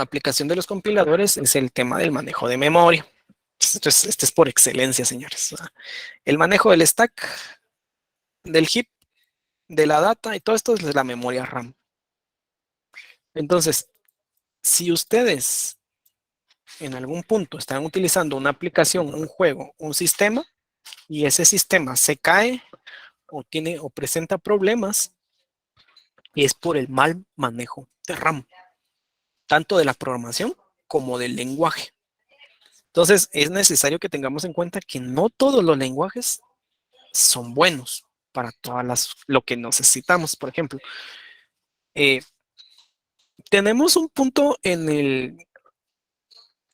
aplicación de los compiladores es el tema del manejo de memoria. Este es por excelencia, señores. El manejo del stack, del heap, de la data y todo esto es la memoria RAM. Entonces, si ustedes en algún punto están utilizando una aplicación, un juego, un sistema, y ese sistema se cae o presenta problemas, y es por el mal manejo de RAM, tanto de la programación como del lenguaje. Entonces, es necesario que tengamos en cuenta que no todos los lenguajes son buenos para lo que necesitamos. Por ejemplo, eh, tenemos un punto en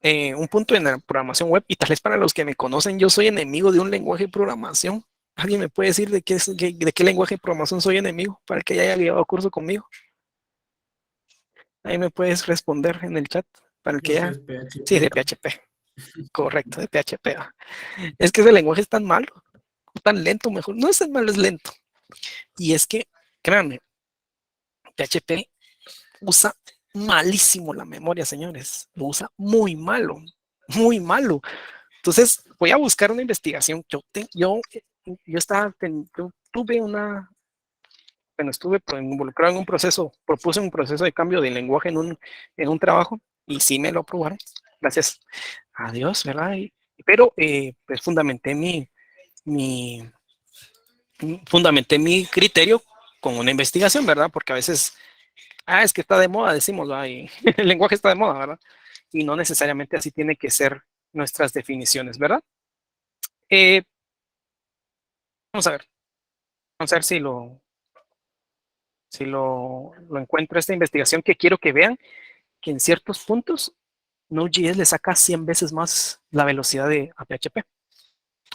la programación web, y tal vez para los que me conocen, yo soy enemigo de un lenguaje de programación. ¿Alguien me puede decir de qué lenguaje de programación soy enemigo para que haya llevado curso conmigo? Ahí me puedes responder en el chat para el que Creo que ya. es Sí, de PHP. PHP. Correcto, de PHP. Es que ese lenguaje es tan malo, tan lento, mejor. No es tan malo, es lento. Y es que, créanme, PHP usa malísimo la memoria, señores. Lo usa muy malo, muy malo. Entonces, voy a buscar una investigación. Yo tuve bueno, estuve involucrado en un proceso, propuse un proceso de cambio de lenguaje en un trabajo y sí me lo aprobaron. Gracias a Dios, ¿verdad? Pero pues mi, fundamenté mi criterio con una investigación, ¿verdad? Porque a veces, es que está de moda, decimos, ¿verdad? Y el lenguaje está de moda, ¿verdad? Y no necesariamente así tiene que ser nuestras definiciones, ¿verdad? Eh, vamos a ver, si lo encuentro esta investigación, que quiero que vean que en ciertos puntos Node.js le saca 100 veces más la velocidad a PHP.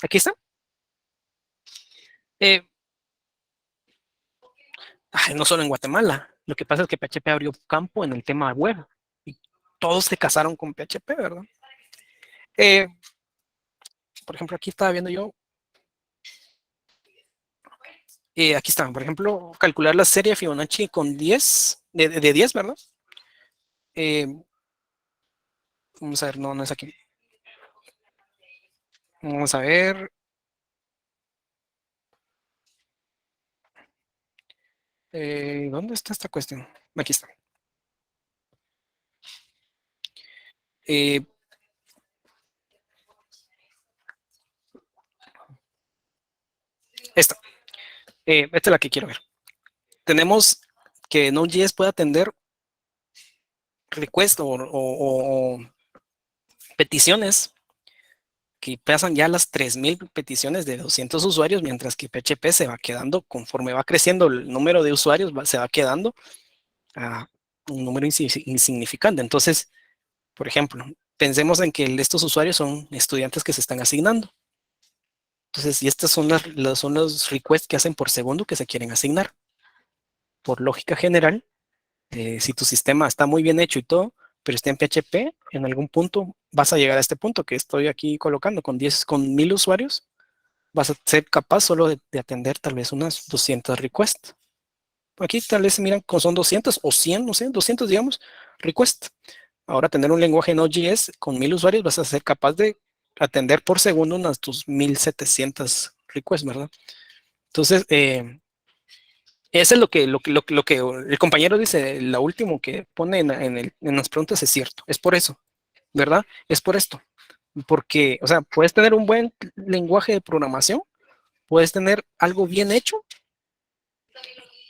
Aquí está. Eh, Ay, no solo en Guatemala. Lo que pasa es que PHP abrió campo en el tema web y todos se casaron con PHP, ¿verdad? Eh, por ejemplo, aquí estaba viendo yo, aquí está, por ejemplo, calcular la serie Fibonacci con 10, de 10, ¿verdad? Eh, vamos a ver, no, no es aquí. Vamos a ver. ¿Dónde está esta cuestión? Aquí está. Eh, esta. Esta es la que quiero ver. Tenemos que Node.js puede atender requests o peticiones que pasan ya las 3000 peticiones de 200 usuarios, mientras que PHP se va quedando, conforme va creciendo el número de usuarios, se va quedando a un número insignificante. Entonces, por ejemplo, pensemos en que estos usuarios son estudiantes que se están asignando. Entonces, y estas son son los requests que hacen por segundo que se quieren asignar. Por lógica general, si tu sistema está muy bien hecho y todo, pero está en PHP, en algún punto vas a llegar a este punto que estoy aquí colocando con 1000 usuarios, vas a ser capaz solo de atender tal vez unas 200 requests. Aquí tal vez miran son 200 o 100, no sé, 200 digamos, requests. Ahora tener un lenguaje Node.js con 1000 usuarios vas a ser capaz de atender por segundo unas tus 1700 requests, ¿verdad? Entonces, eso es lo que el compañero dice, lo último que pone en las preguntas es cierto. Es por eso, ¿verdad? Es por esto. Porque, o sea, puedes tener un buen lenguaje de programación, puedes tener algo bien hecho,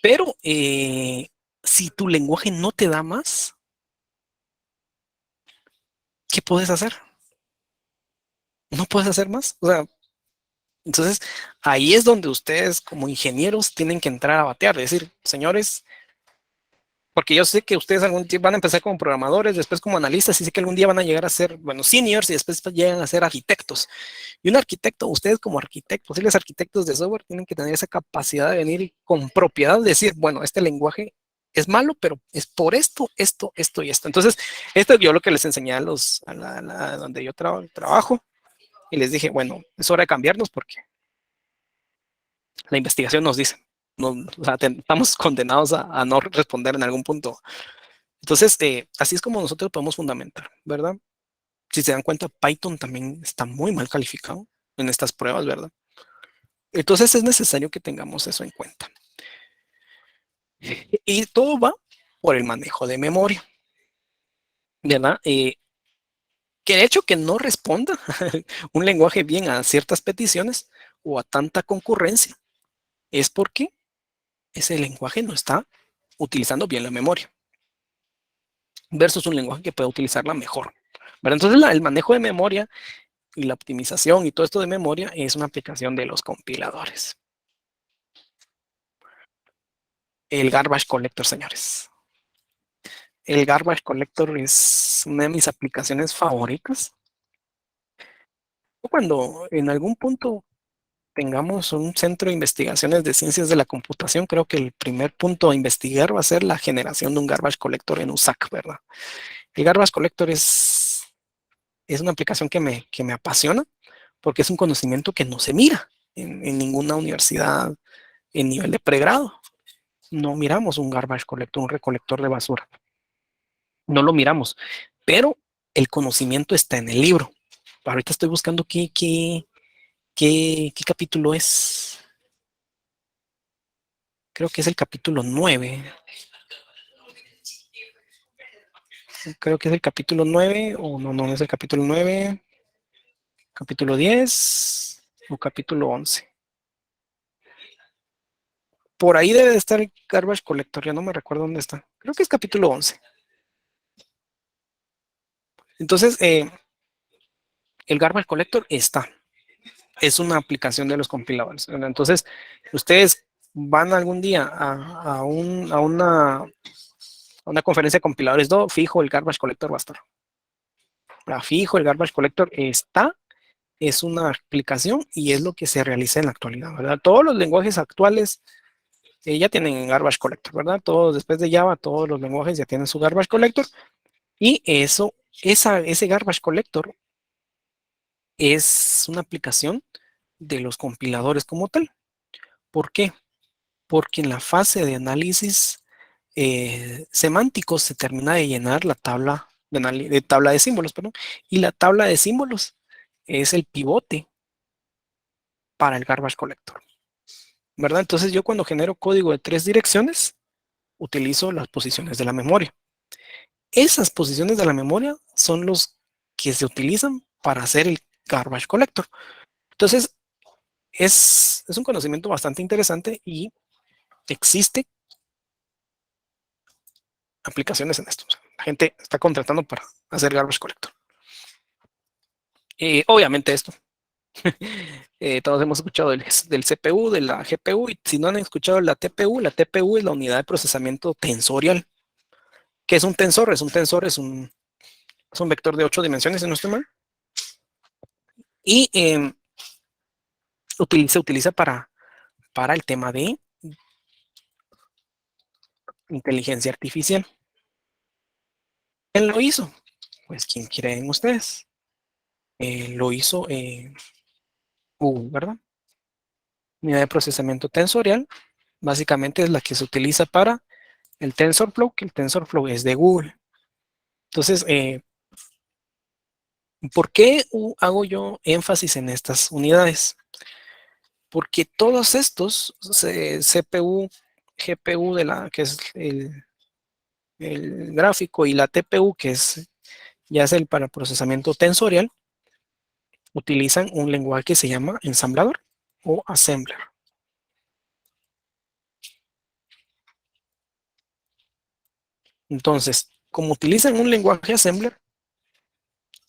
pero si tu lenguaje no te da más, ¿qué puedes hacer? No puedes hacer más. O sea, entonces ahí es donde ustedes como ingenieros tienen que entrar a batear, es decir, señores, porque yo sé que ustedes algún día van a empezar como programadores, después como analistas, y sé que algún día van a llegar a ser, bueno, seniors y después llegan a ser arquitectos. Y un arquitecto, ustedes como arquitectos, posibles arquitectos de software, tienen que tener esa capacidad de venir con propiedad, decir, bueno, este lenguaje es malo, pero es por esto, esto y esto. Entonces, esto yo lo que les enseñé donde yo trabajo, y les dije, bueno, es hora de cambiarnos porque la investigación nos dice, no, o sea, estamos condenados a no responder en algún punto. Entonces, así es como nosotros podemos fundamentar, ¿verdad? Si se dan cuenta, Python también está muy mal calificado en estas pruebas, ¿verdad? Entonces es necesario que tengamos eso en cuenta. Y todo va por el manejo de memoria, ¿verdad? Que el hecho que no responda un lenguaje bien a ciertas peticiones o a tanta concurrencia es porque ese lenguaje no está utilizando bien la memoria versus un lenguaje que puede utilizarla mejor. ¿Verdad? Entonces el manejo de memoria y la optimización y todo esto de memoria es una aplicación de los compiladores. El garbage collector, señores. El garbage collector es una de mis aplicaciones favoritas. Cuando en algún punto tengamos un centro de investigaciones de ciencias de la computación, creo que el primer punto a investigar va a ser la generación de un garbage collector en USAC, ¿verdad? El garbage collector es una aplicación que me apasiona porque es un conocimiento que no se mira en ninguna universidad en nivel de pregrado. No miramos un garbage collector, un recolector de basura. No lo miramos, pero el conocimiento está en el libro. Ahorita estoy buscando qué capítulo es. Creo que es el capítulo 9. Creo que es el capítulo 9, o no, no es el capítulo 9, capítulo 10 o capítulo 11. Por ahí debe de estar el Garbage Collector, ya no me recuerdo dónde está. Creo que es capítulo 11. Entonces, el Garbage Collector está. Es una aplicación de los compiladores. Entonces, ustedes van algún día a una conferencia de compiladores, fijo, el Garbage Collector va a estar. Fijo, el Garbage Collector está, es una aplicación y es lo que se realiza en la actualidad, ¿verdad? Todos los lenguajes actuales ya tienen garbage collector, ¿verdad? Todos, después de Java, todos los lenguajes ya tienen su garbage collector. Y ese garbage collector es una aplicación de los compiladores como tal. ¿Por qué? Porque en la fase de análisis semántico se termina de llenar la tabla de tabla de símbolos, perdón, y la tabla de símbolos es el pivote para el garbage collector, ¿verdad? Entonces yo cuando genero código de 3 direcciones, utilizo las posiciones de la memoria. Esas posiciones de la memoria son los que se utilizan para hacer el garbage collector. Entonces, es un conocimiento bastante interesante y existe aplicaciones en esto. O sea, la gente está contratando para hacer garbage collector. Obviamente esto, todos hemos escuchado del CPU, de la GPU, y si no han escuchado la TPU es la unidad de procesamiento tensorial. ¿Qué es un tensor? Es un vector de 8 dimensiones, si no estoy mal. Y se utiliza para el tema de inteligencia artificial. ¿Quién lo hizo? Pues, ¿quién creen ustedes? Lo hizo Google, ¿verdad? Unidad de procesamiento tensorial, básicamente es la que se utiliza para el TensorFlow, que el TensorFlow es de Google. Entonces, ¿por qué hago yo énfasis en estas unidades? Porque todos estos, CPU, GPU, que es el gráfico, y la TPU, que ya es el para procesamiento tensorial, utilizan un lenguaje que se llama ensamblador o assembler. Entonces, como utilizan un lenguaje assembler,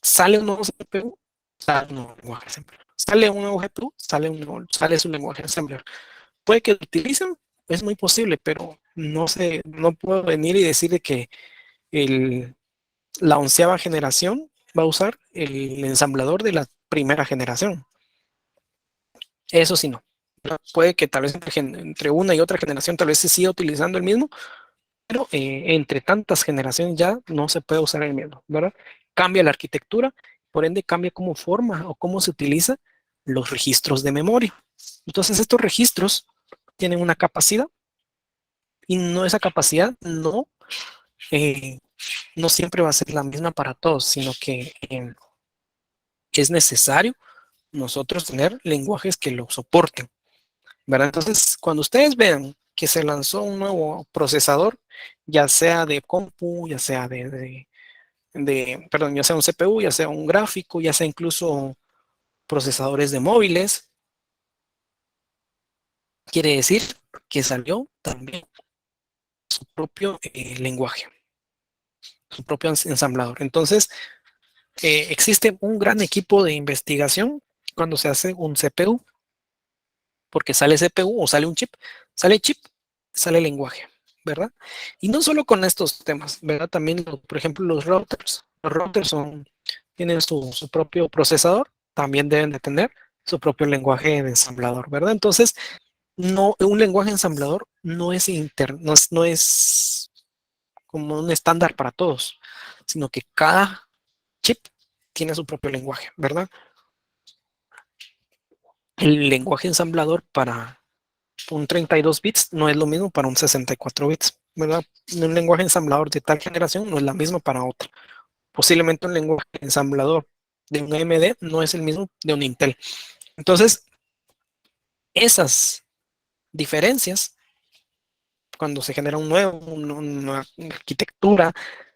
sale un nuevo CPU, sale un nuevo lenguaje assembler. Sale un nuevo GPU, sale su lenguaje assembler. Puede que lo utilicen, es muy posible, pero no puedo venir y decir de que la 11ª generación va a usar el ensamblador de la primera generación. Eso sí no. Puede que tal vez entre una y otra generación tal vez se siga utilizando el mismo, pero entre tantas generaciones ya no se puede usar el mismo, ¿verdad? Cambia la arquitectura, por ende cambia cómo forma o cómo se utiliza los registros de memoria. Entonces estos registros tienen una capacidad y esa capacidad eh, no siempre va a ser la misma para todos, sino que es necesario nosotros tener lenguajes que lo soporten, ¿verdad? Entonces, cuando ustedes vean que se lanzó un nuevo procesador, ya sea de compu, ya sea perdón, ya sea un CPU, ya sea un gráfico, ya sea incluso procesadores de móviles, quiere decir que salió también su propio lenguaje, su propio ensamblador. Entonces, existe un gran equipo de investigación cuando se hace un CPU, porque sale CPU o sale chip, sale lenguaje, ¿verdad? Y no solo con estos temas, ¿verdad? También, por ejemplo, los routers. Los routers tienen su propio procesador, también deben de tener su propio lenguaje de ensamblador, ¿verdad? Entonces, un lenguaje ensamblador no es como un estándar para todos, sino que cada chip tiene su propio lenguaje, ¿verdad? El lenguaje ensamblador para un 32 bits no es lo mismo para un 64 bits, ¿verdad? Un lenguaje ensamblador de tal generación no es la misma para otra. Posiblemente un lenguaje ensamblador de un AMD no es el mismo de un Intel. Entonces, esas diferencias, cuando se genera una arquitectura,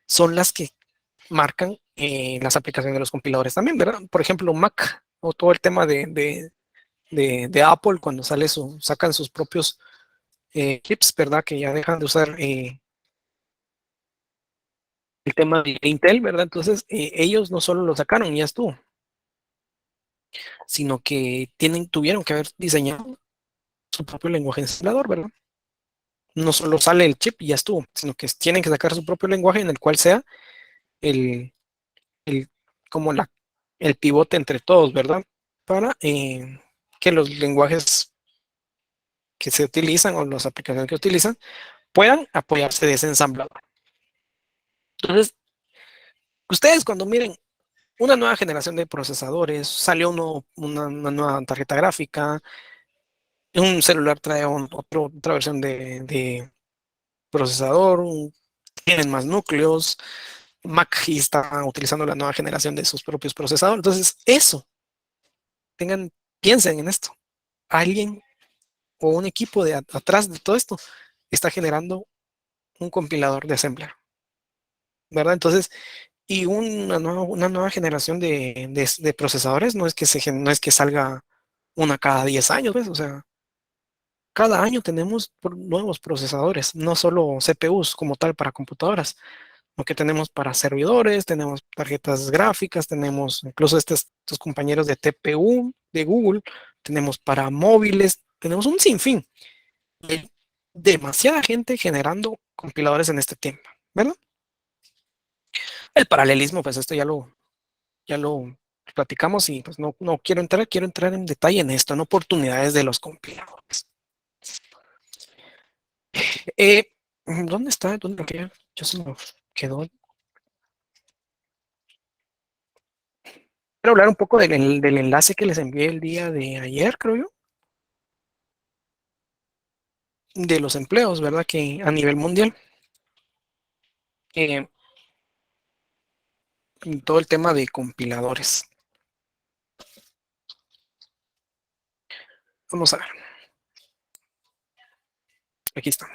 son las que marcan las aplicaciones de los compiladores también, ¿verdad? Por ejemplo, Mac o todo el tema de Apple cuando sacan sus propios chips, ¿verdad? Que ya dejan de usar el tema de Intel, ¿verdad? Entonces, ellos no solo lo sacaron y ya estuvo, sino que tuvieron que haber diseñado su propio lenguaje ensamblador, ¿verdad? No solo sale el chip y ya estuvo, sino que tienen que sacar su propio lenguaje en el cual sea el, el como el pivote entre todos, ¿verdad? Para que los lenguajes que se utilizan o las aplicaciones que utilizan puedan apoyarse de ese ensamblador. Entonces, ustedes cuando miren una nueva generación de procesadores, salió una nueva tarjeta gráfica, un celular trae otra versión de procesador, tienen más núcleos, Mac está utilizando la nueva generación de sus propios procesadores. Entonces, eso, piensen en esto. Alguien o un equipo de atrás de todo esto está generando un compilador de assembler, ¿verdad? Entonces, y una nueva generación de procesadores no es que salga una cada 10 años, ¿ves? O sea, cada año tenemos nuevos procesadores, no solo CPUs como tal para computadoras, lo que tenemos para servidores, tenemos tarjetas gráficas, tenemos incluso estos compañeros de TPU de Google, tenemos para móviles, tenemos un sinfín. Hay demasiada gente generando compiladores en este tiempo, ¿verdad? El paralelismo, pues esto ya lo platicamos y pues no quiero entrar en detalle en esto, en oportunidades de los compiladores. ¿Dónde está? ¿Dónde lo quedé? Yo se me quedó. Quiero hablar un poco del enlace que les envié el día de ayer, creo yo, de los empleos, ¿verdad? Que a nivel mundial, eh, todo el tema de compiladores. Vamos a ver, aquí está.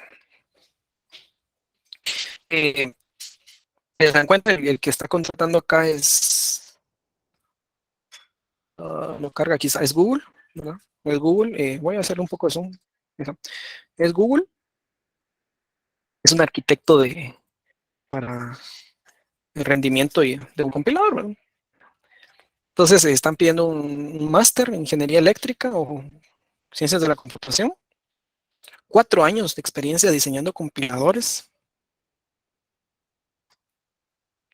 Se dan cuenta, el que está contratando acá es, lo carga aquí, es Google, ¿verdad? Es Google, voy a hacer un poco de zoom. Es Google, es un arquitecto para el rendimiento de un compilador, ¿verdad? Entonces, están pidiendo un máster en ingeniería eléctrica o ciencias de la computación, 4 años de experiencia diseñando compiladores,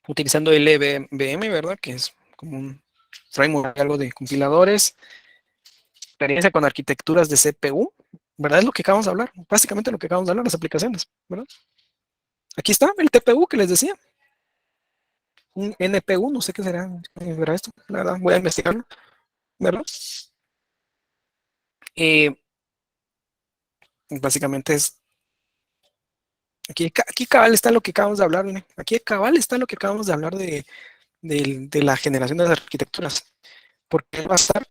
utilizando LVM, ¿verdad? Que es como un framework, algo de compiladores, experiencia con arquitecturas de CPU, ¿verdad? Es lo que acabamos de hablar, básicamente lo que acabamos de hablar, las aplicaciones, ¿verdad? Aquí está el TPU que les decía, un NPU, no sé qué será esto, la verdad, voy a investigarlo, ¿verdad? Eh, Básicamente es, aquí cabal está lo que acabamos de hablar, ¿no? Aquí cabal está lo que acabamos de hablar de la generación de las arquitecturas, porque va a estar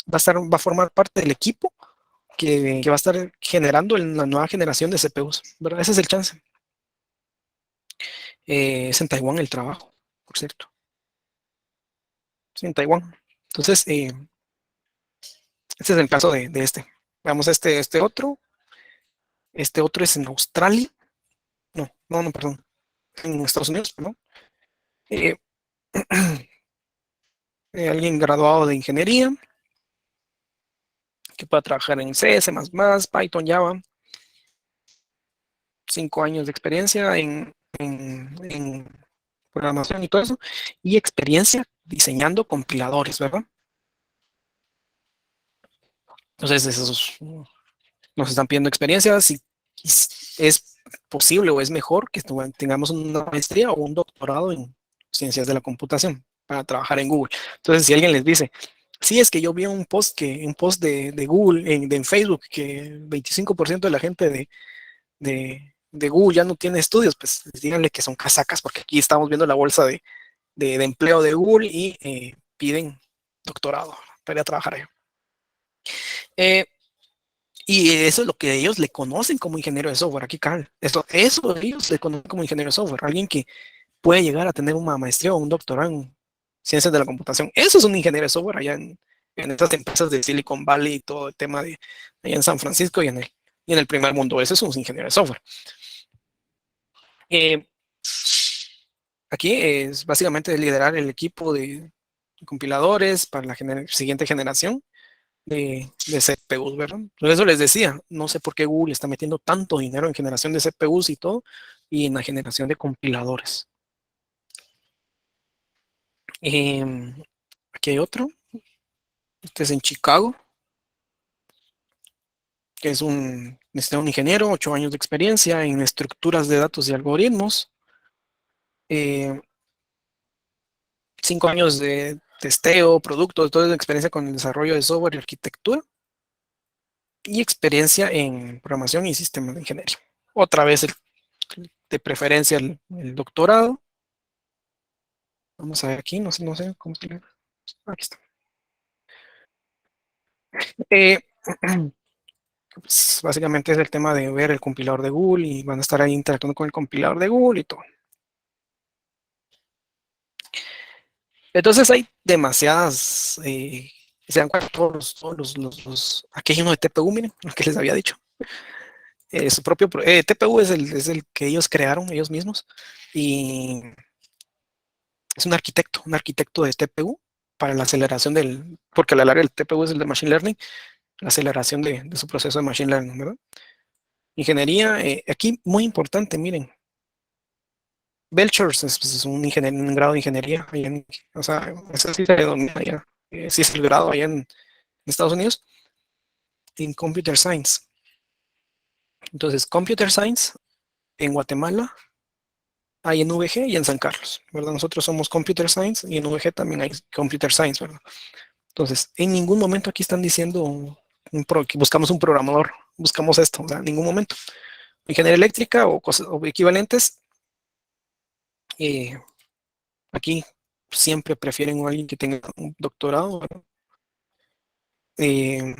va a formar parte del equipo que va a estar generando la nueva generación de CPUs, ¿verdad? Ese es el chance. Es en Taiwán el trabajo, por cierto. Es en Taiwán. Entonces, este es el caso de este. Veamos este otro. Este otro es en Australia. No, perdón. En Estados Unidos, perdón. Eh, Alguien graduado de ingeniería que pueda trabajar en C, C++, Python, Java. 5 años de experiencia en programación y todo eso. Y experiencia diseñando compiladores, ¿verdad? Entonces, esos nos están pidiendo experiencia. Si es posible o es mejor que tengamos una maestría o un doctorado en ciencias de la computación para trabajar en Google. Entonces, si alguien les dice, sí, es que yo vi un post de Google en Facebook que el 25% de la gente de Google ya no tiene estudios, pues díganle que son casacas, porque aquí estamos viendo la bolsa de empleo de Google y piden doctorado para ir a trabajar ahí. Y eso es lo que ellos le conocen como ingeniero de software. Aquí, Carl, eso ellos le conocen como ingeniero de software. Alguien que puede llegar a tener una maestría o un doctorado en ciencias de la computación. Eso es un ingeniero de software allá en estas empresas de Silicon Valley y todo el tema de allá en San Francisco y en el primer mundo. Eso es un ingeniero de software. Eh, Aquí es básicamente liderar el equipo de compiladores para la siguiente generación de CPUs, ¿verdad? Por eso les decía, no sé por qué Google está metiendo tanto dinero en generación de CPUs y todo, y en la generación de compiladores. Aquí hay otro, este es en Chicago, que necesita un ingeniero, 8 años de experiencia en estructuras de datos y algoritmos, 5 años de testeo, productos, toda la experiencia con el desarrollo de software y arquitectura, y experiencia en programación y sistemas de ingeniería. Otra vez, de preferencia, el doctorado. Vamos a ver aquí, no sé cómo se lee. Aquí está. Eh, pues, básicamente es el tema de ver el compilador de Google y van a estar ahí interactuando con el compilador de Google y todo. Entonces hay demasiadas, se dan cuenta aquí hay uno de TPU, miren, lo que les había dicho. Su propio, TPU es el que ellos crearon ellos mismos y es un arquitecto de TPU para la aceleración porque la larga del TPU es el de Machine Learning, la aceleración de su proceso de Machine Learning, ¿verdad? Ingeniería, aquí muy importante, miren, Belchers es un grado de ingeniería, o sea, eso sí se domina allá, sí es el grado allá en Estados Unidos, en Computer Science. Entonces, Computer Science en Guatemala hay en VG y en San Carlos, ¿verdad? Nosotros somos Computer Science y en VG también hay Computer Science, ¿verdad? Entonces, en ningún momento aquí están diciendo que buscamos un programador, buscamos esto, o sea, en ningún momento. Ingeniería eléctrica o cosas o equivalentes, eh, aquí siempre prefieren a alguien que tenga un doctorado, ¿verdad? Eh,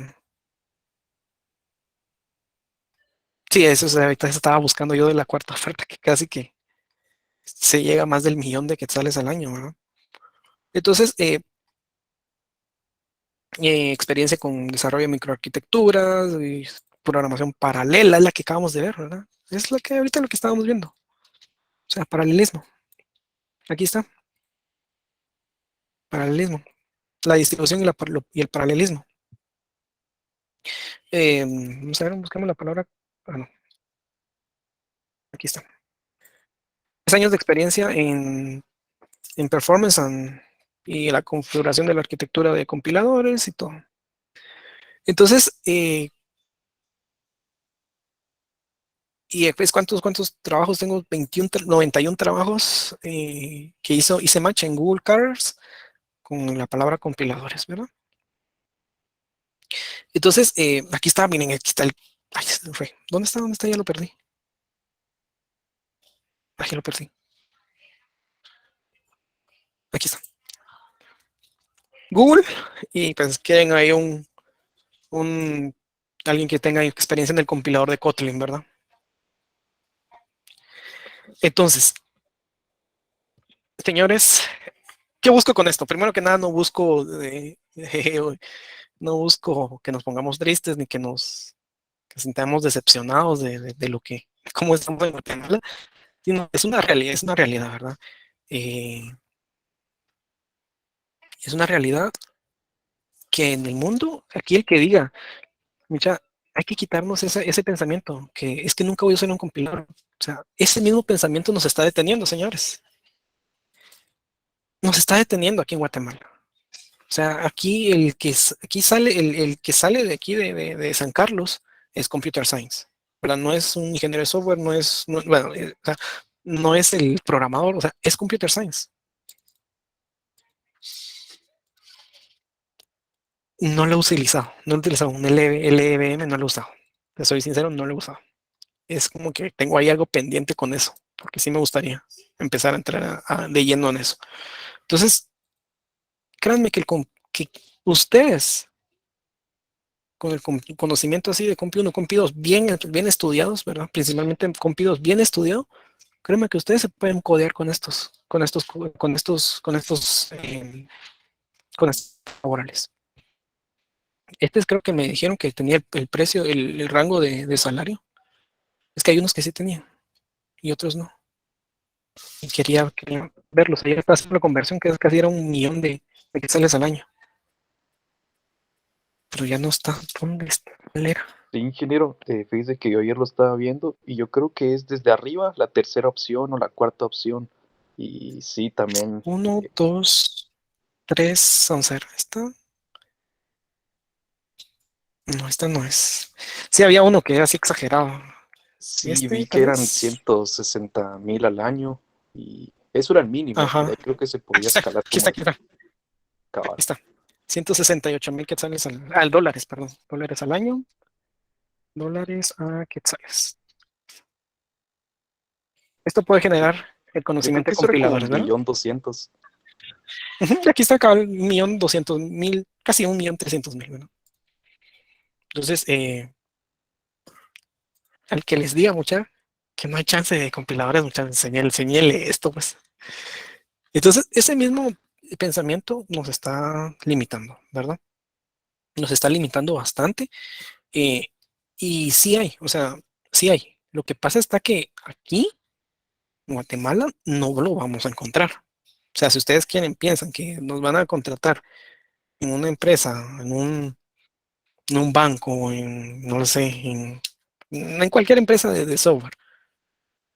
sí, eso es, ahorita estaba buscando yo de la cuarta oferta, que casi que se llega a más del millón de quetzales al año, ¿verdad? Entonces, experiencia con desarrollo de microarquitecturas, y programación paralela, es la que acabamos de ver, ¿verdad? Es lo que ahorita lo que estábamos viendo. O sea, paralelismo. Aquí está, paralelismo. La distribución y el paralelismo. Vamos a ver, buscamos la palabra. Ah, no, aquí está. 3 años de experiencia en performance y la configuración de la arquitectura de compiladores y todo. Entonces, y después, ¿cuántos trabajos tengo? 91 trabajos que hice match en Google Cars con la palabra compiladores, ¿verdad? Entonces, aquí está, miren, aquí está ay, se me fue. ¿Dónde está? ¿Dónde está? Ya lo perdí. Aquí lo perdí. Aquí está. Google, y pues quieren ahí un alguien que tenga experiencia en el compilador de Kotlin, ¿verdad? Entonces, señores, ¿qué busco con esto? Primero que nada, no busco que nos pongamos tristes ni que sintamos decepcionados de lo que, cómo estamos en Guatemala, sino es una realidad, ¿verdad? Eh, es una realidad que en el mundo, aquí el que diga, mucha, hay que quitarnos ese pensamiento, que es que nunca voy a usar un compilador. O sea, ese mismo pensamiento nos está deteniendo, señores. Nos está deteniendo aquí en Guatemala. O sea, aquí aquí sale, el que sale de aquí de San Carlos es Computer Science. ¿Verdad? No es un ingeniero de software, bueno, o sea, no es el programador, o sea, es Computer Science. No lo he utilizado, no lo he utilizado. Un LVM no lo he usado. Te soy sincero, no lo he usado. Es como que tengo ahí algo pendiente con eso, porque sí me gustaría empezar a entrar de lleno en eso. Entonces, créanme que ustedes, con el conocimiento así de Compi 1, Compi 2, bien estudiados, ¿verdad? Principalmente Compi 2 bien estudiado, créanme que ustedes se pueden codear con estos laborales. Creo que me dijeron que tenía el precio, el rango de salario. Es que hay unos que sí tenían y otros no. Y quería verlos. Ayer estaba haciendo la conversión que casi era 1 millón de quetzales al año. Pero ya no está. ¿Dónde está? ¿Cuál era? Sí, ingeniero, fíjese que yo ayer lo estaba viendo y yo creo que es desde arriba la tercera opción o la cuarta opción. Y sí, también, 1, 2, 3, vamos a ver, está. No, esta no es. Sí, había uno que era así exagerado. Sí, Este, vi que tal eran vez. 160,000 al año y eso era el mínimo. De Ajá. ahí creo que se Aquí podía está, escalar aquí está, como aquí está. Aquí cabal. está. 168,000 quetzales dólares, perdón. Dólares al año. Dólares a quetzales. Esto puede generar el Yo creo conocimiento que de eso era como compiladores, un ¿verdad? billón doscientos. Ujú, y aquí está acá 1.200.000, casi 1.300.000, ¿verdad? Entonces, al que les diga, mucha, que no hay chance de compiladores, mucha, enseñele esto, pues. Entonces, ese mismo pensamiento nos está limitando, ¿verdad? Nos está limitando bastante. eh, y sí hay, o sea, sí hay. Lo que pasa está que aquí, en Guatemala, no lo vamos a encontrar. O sea, si ustedes quieren, piensan que nos van a contratar en una empresa, en un banco, no lo sé, en cualquier empresa de software,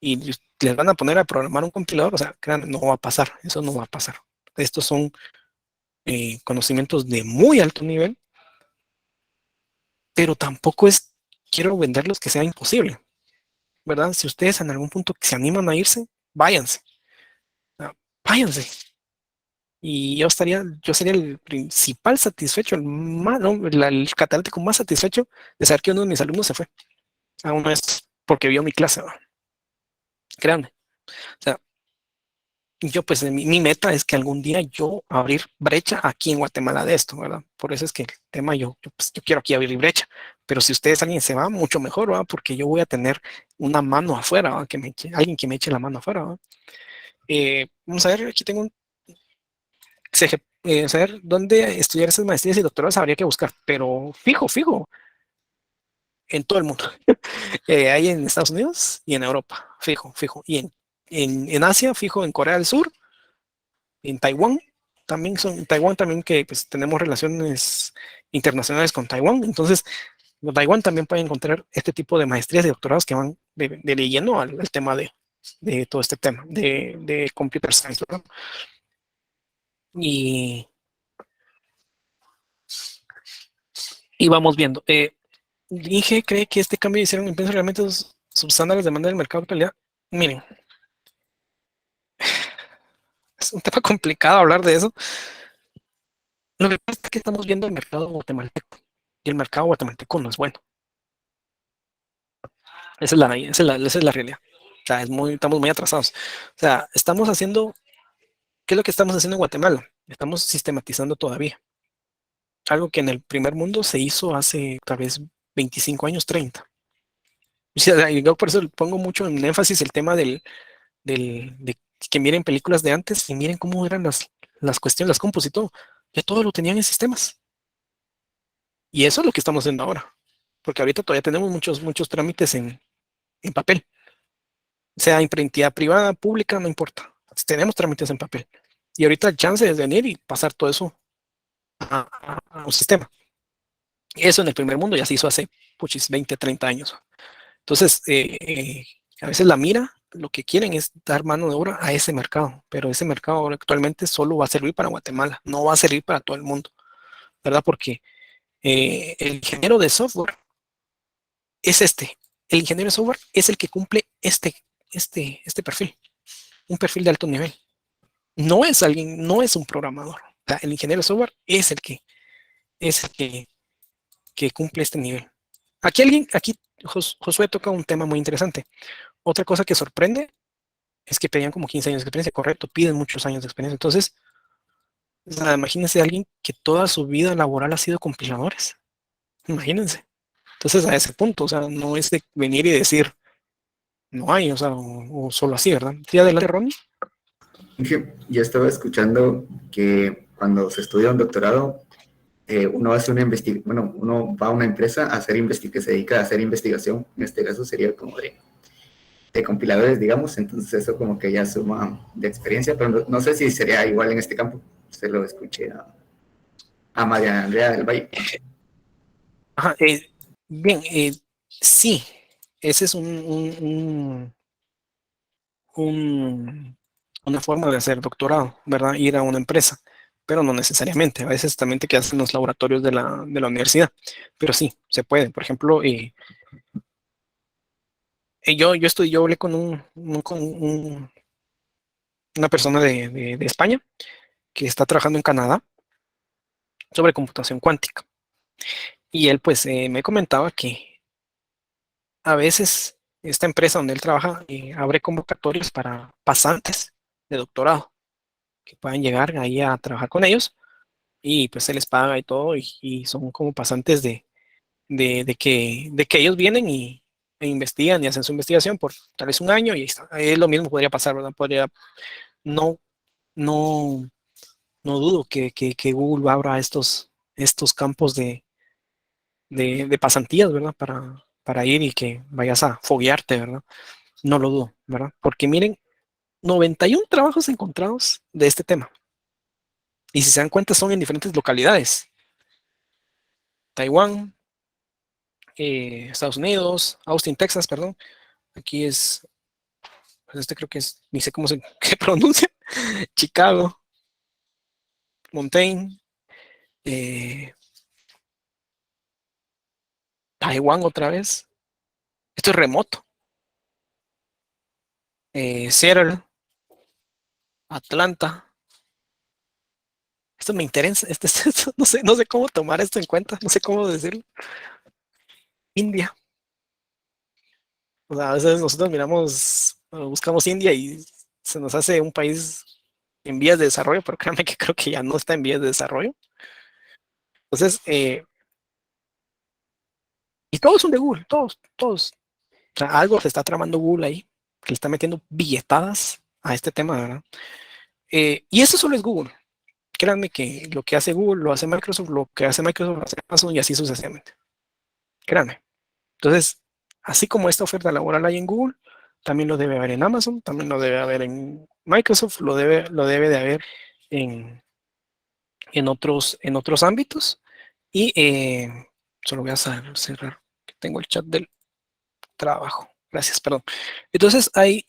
y les van a poner a programar un compilador, o sea, créanme, no va a pasar, eso no va a pasar. Estos son conocimientos de muy alto nivel, pero tampoco quiero venderlos que sea imposible, ¿verdad? Si ustedes en algún punto se animan a irse, váyanse, ah, váyanse. Y yo sería el principal satisfecho, el más, no, el catedrático más satisfecho de saber que uno de mis alumnos se fue a uno de estos, porque vio mi clase, ¿va? Créanme. O sea, yo pues mi meta es que algún día yo abrir brecha aquí en Guatemala de esto, ¿verdad? Por eso es que el tema pues, yo quiero aquí abrir brecha, pero si ustedes alguien se va, mucho mejor, ¿verdad? Porque yo voy a tener una mano afuera, ¿verdad? Alguien que me eche la mano afuera, ¿verdad? Vamos a ver, aquí tengo un saber dónde estudiar esas maestrías y doctorados habría que buscar, pero fijo, en todo el mundo. Hay en Estados Unidos y en Europa, fijo. Y en Asia, fijo, en Corea del Sur, en Taiwán. En Taiwán también que pues, tenemos relaciones internacionales con Taiwán. Entonces, en Taiwán también pueden encontrar este tipo de maestrías y doctorados que van de lleno al tema de todo este tema de computer science, ¿verdad? Y, y vamos viendo. Inge cree que este cambio hicieron empresas realmente subsanar las demandas del mercado de actualidad. Miren, es un tema complicado hablar de eso. Lo que pasa es que estamos viendo el mercado guatemalteco y el mercado guatemalteco no es bueno. Esa es la realidad. O sea, estamos muy atrasados. O sea, ¿qué es lo que estamos haciendo en Guatemala? Estamos sistematizando todavía. Algo que en el primer mundo se hizo hace tal vez 25 años, 30. O sea, yo por eso pongo mucho en énfasis el tema de que miren películas de antes y miren cómo eran las cuestiones, las compus y todo. Ya todo lo tenían en sistemas. Y eso es lo que estamos haciendo ahora. Porque ahorita todavía tenemos muchos trámites en papel. Sea entidad privada, pública, no importa. Tenemos trámites en papel. Y ahorita el chance es venir y pasar todo eso a un sistema. Eso en el primer mundo ya se hizo hace 20, 30 años. Entonces, a veces la mira, lo que quieren es dar mano de obra a ese mercado, pero ese mercado actualmente solo va a servir para Guatemala, no va a servir para todo el mundo, ¿verdad? Porque el ingeniero de software es el ingeniero de software es el que cumple este perfil, un perfil de alto nivel. No es un programador. O sea, el ingeniero de software es el que cumple este nivel. Aquí Josué toca un tema muy interesante. Otra cosa que sorprende es que pedían como 15 años de experiencia, correcto, piden muchos años de experiencia. Entonces, o sea, imagínense a alguien que toda su vida laboral ha sido compiladores. Imagínense. Entonces, a ese punto, o sea, no es de venir y decir, no hay, o sea, o solo así, ¿verdad? Sí, adelante, Ronnie. Yo estaba escuchando que cuando se estudia un doctorado, uno hace una investigación, bueno, uno va a una empresa a hacer que se dedica a hacer investigación, en este caso sería como de compiladores, digamos, entonces eso como que ya suma de experiencia, pero no sé si sería igual en este campo. Se lo escuché a María Andrea del Valle. Ajá, bien, sí, ese es un- una forma de hacer doctorado, ¿verdad? Ir a una empresa. pero no necesariamente. A veces también te quedas en los laboratorios de la universidad, pero sí, se puede. Por ejemplo, yo hablé con una persona de España que está trabajando en Canadá sobre computación cuántica. Y él pues me comentaba que a veces esta empresa donde él trabaja abre convocatorias para pasantes de doctorado que puedan llegar ahí a trabajar con ellos y pues se les paga y todo y son como pasantes de que ellos vienen e investigan y hacen su investigación por tal vez un año y está. Lo mismo podría pasar, ¿verdad? No, no, no dudo que Google abra estos campos de pasantías, ¿verdad? Para ir y que vayas a foguearte, ¿verdad? No lo dudo, ¿verdad? Porque miren, 91 trabajos encontrados de este tema. Y si se dan cuenta, son en diferentes localidades. Taiwán, Estados Unidos, Austin, Texas, perdón. Aquí pues este creo que ni sé cómo se qué pronuncia. Chicago, Montaigne, eh, Taiwán otra vez. Esto es remoto. Seattle, Atlanta. Esto me interesa. No sé cómo tomar esto en cuenta. No sé cómo decirlo. India. O sea, a veces nosotros miramos, buscamos India y se nos hace un país en vías de desarrollo, pero créanme que creo que ya no está en vías de desarrollo. Entonces, y todos son de Google, todos. O sea, algo se está tramando Google ahí, que le está metiendo billetadas a este tema, ¿verdad? Y eso solo es Google. Créanme que lo que hace Google lo hace Microsoft, lo que hace Microsoft lo hace Amazon y así sucesivamente. Créanme. Entonces, así como esta oferta laboral hay en Google, también lo debe haber en Amazon, también lo debe haber en Microsoft, lo debe de haber en, en otros ámbitos. Y solo voy a cerrar, que tengo el chat del trabajo. Gracias, perdón. Entonces hay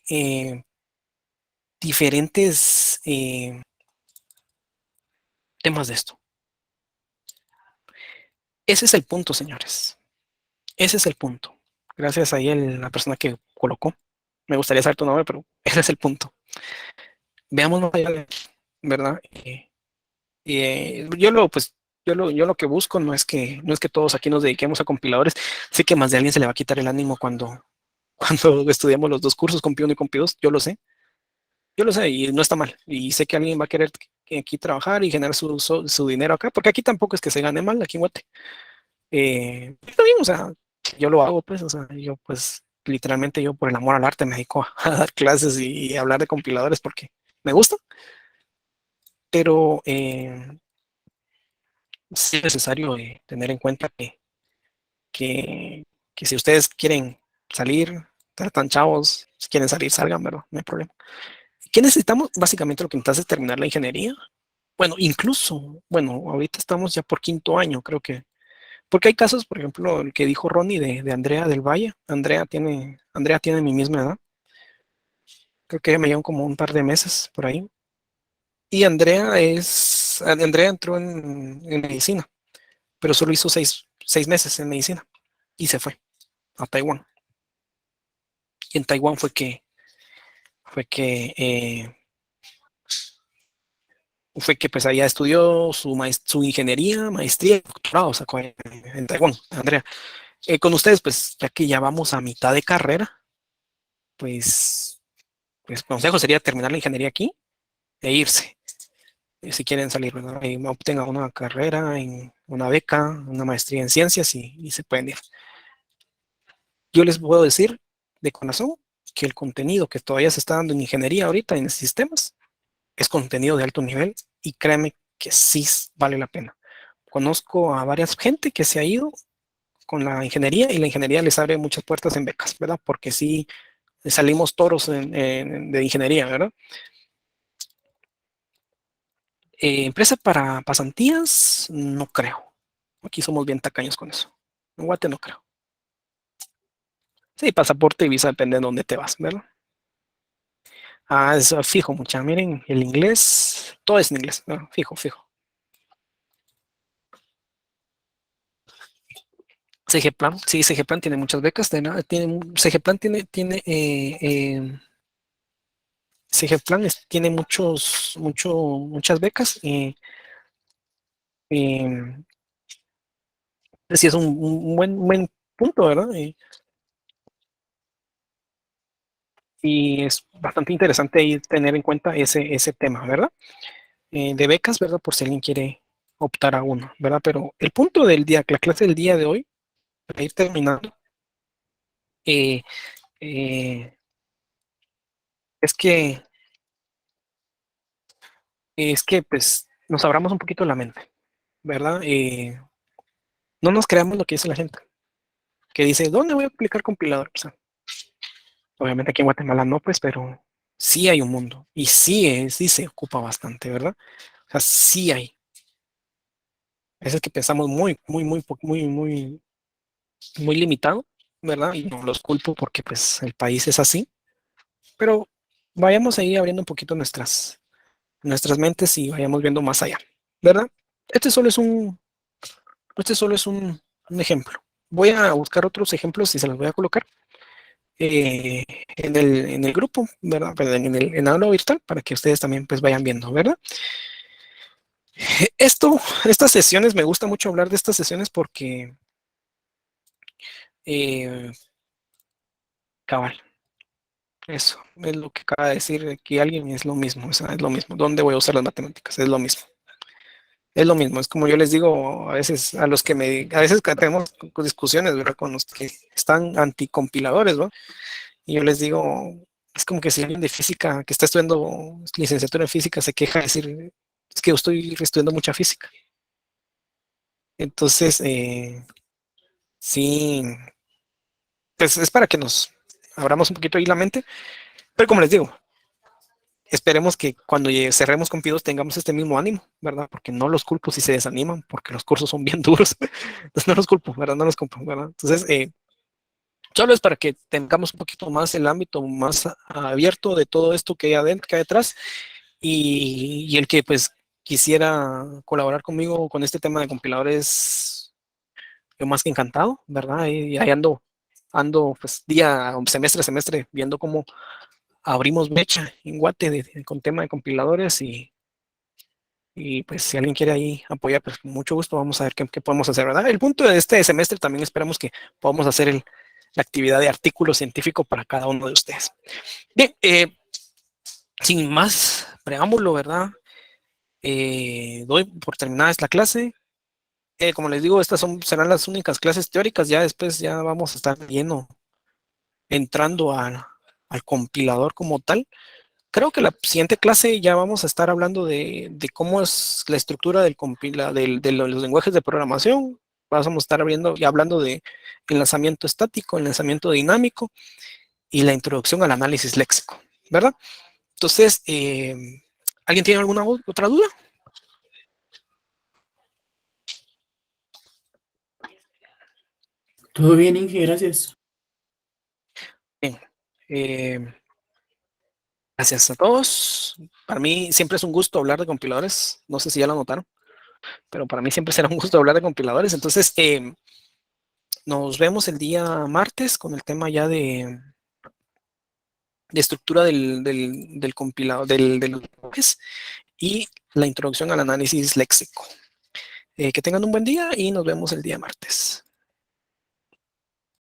diferentes temas de esto. Ese es el punto, señores. Ese es el punto. Gracias ahí a la persona que colocó. Me gustaría saber tu nombre, pero ese es el punto. Veamos más allá, ¿verdad? Yo lo que busco no es que todos aquí nos dediquemos a compiladores. Sé que más de alguien se le va a quitar el ánimo cuando estudiamos los dos cursos, Compi 1 y Compi 2. Yo lo sé y no está mal. Y sé que alguien va a querer aquí trabajar y generar su dinero acá, porque aquí tampoco es que se gane mal, aquí en Guate. Está bien, o sea, yo lo hago, pues, o sea, yo, pues, literalmente yo por el amor al arte me dedico a dar clases y hablar de compiladores porque me gusta, pero sí es necesario tener en cuenta que si ustedes quieren salir, están chavos, si quieren salir, salgan, ¿verdad? No hay problema. ¿Qué necesitamos? Básicamente lo que necesitas es terminar la ingeniería. Bueno, incluso, bueno, ahorita estamos ya por quinto año, creo que. Porque hay casos, por ejemplo, el que dijo Ronnie de Andrea del Valle. Andrea tiene mi misma edad. Creo que ella me lleva como un par de meses por ahí. Y Andrea entró en medicina, pero solo hizo seis meses en medicina y se fue a Taiwán. Y en Taiwán fue que pues allá estudió su ingeniería, maestría, doctorado, sacó en Taiwán, Andrea. Con ustedes, pues ya que ya vamos a mitad de carrera, pues consejo sería terminar la ingeniería aquí e irse, si quieren salir, ¿verdad? Y obtengan una carrera, en una beca, una maestría en ciencias y se pueden ir. Yo les puedo decir de corazón que el contenido que todavía se está dando en ingeniería ahorita en sistemas es contenido de alto nivel y créeme que sí vale la pena. Conozco a varias gente que se ha ido con la ingeniería y la ingeniería les abre muchas puertas en becas, ¿verdad? Porque sí salimos toros de ingeniería, ¿verdad? Empresa para pasantías, no creo. Aquí somos bien tacaños con eso. En Guate no creo. Sí, pasaporte y visa depende de dónde te vas, ¿verdad? Ah, es fijo, mucha. Miren, el inglés, todo es en inglés, ¿no? Fijo, fijo. CGPlan, sí, CGPlan tiene muchas becas, CGPlan tiene muchas becas y sí es un buen punto, ¿verdad? Y es bastante interesante ahí tener en cuenta ese tema, ¿verdad? De becas, ¿verdad? Por si alguien quiere optar a uno, ¿verdad? Pero el punto del día, la clase del día de hoy, para ir terminando, eh, eh, es que, pues, nos abramos un poquito la mente, ¿verdad? No nos creamos lo que dice la gente, que dice, ¿dónde voy a aplicar compilador? O sea, obviamente aquí en Guatemala no, pues, pero sí hay un mundo, y sí se ocupa bastante, ¿verdad? O sea, sí hay. A veces que pensamos muy limitado, ¿verdad? Y no los culpo porque pues el país es así, pero vayamos ahí abriendo un poquito nuestras mentes y vayamos viendo más allá, ¿verdad? Este solo es un, este solo es un ejemplo. Voy a buscar otros ejemplos y se los voy a colocar en el grupo, ¿verdad? Perdón, en aula virtual para que ustedes también pues vayan viendo, ¿verdad? Estas sesiones, me gusta mucho hablar de estas sesiones porque eh, cabal, eso es lo que acaba de decir aquí alguien, es lo mismo, o sea, es lo mismo. ¿Dónde voy a usar las matemáticas? Es lo mismo. Es lo mismo, es como yo les digo a veces a veces que tenemos discusiones, ¿verdad? Con los que están anticompiladores, ¿no? Y yo les digo, es como que si alguien de física que está estudiando licenciatura en física se queja de decir, es que yo estoy estudiando mucha física. Entonces, sí, pues es para que nos abramos un poquito ahí la mente, pero como les digo, esperemos que cuando cerremos con Pidos tengamos este mismo ánimo, ¿verdad? Porque no los culpo si se desaniman, porque los cursos son bien duros. Entonces no los culpo, ¿verdad? No los culpo, ¿verdad? Entonces, solo es para que tengamos un poquito más el ámbito más abierto de todo esto que hay adentro, que hay detrás, y el que pues quisiera colaborar conmigo con este tema de compiladores, yo más que encantado, ¿verdad? Y ahí ando pues día, semestre a semestre, viendo cómo abrimos mecha en Guate con tema de compiladores y pues si alguien quiere ahí apoyar, pues con mucho gusto vamos a ver qué podemos hacer, ¿verdad? El punto de este semestre también esperamos que podamos hacer la actividad de artículo científico para cada uno de ustedes. Bien, sin más preámbulo, ¿verdad? Doy por terminada esta clase. Como les digo, serán las únicas clases teóricas, ya después ya vamos a estar entrando al compilador como tal. Creo que la siguiente clase ya vamos a estar hablando de cómo es la estructura de los lenguajes de programación. Vamos a estar abriendo y hablando de enlazamiento estático, enlazamiento dinámico y la introducción al análisis léxico, ¿verdad? Entonces, ¿alguien tiene alguna otra duda? Todo bien, Inge, gracias. Bien. Gracias a todos. Para mí siempre es un gusto hablar de compiladores. No sé si ya lo notaron, pero para mí siempre será un gusto hablar de compiladores. Entonces, nos vemos el día martes con el tema ya de estructura del compilado, de los lenguajes y la introducción al análisis léxico. Que tengan un buen día y nos vemos el día martes.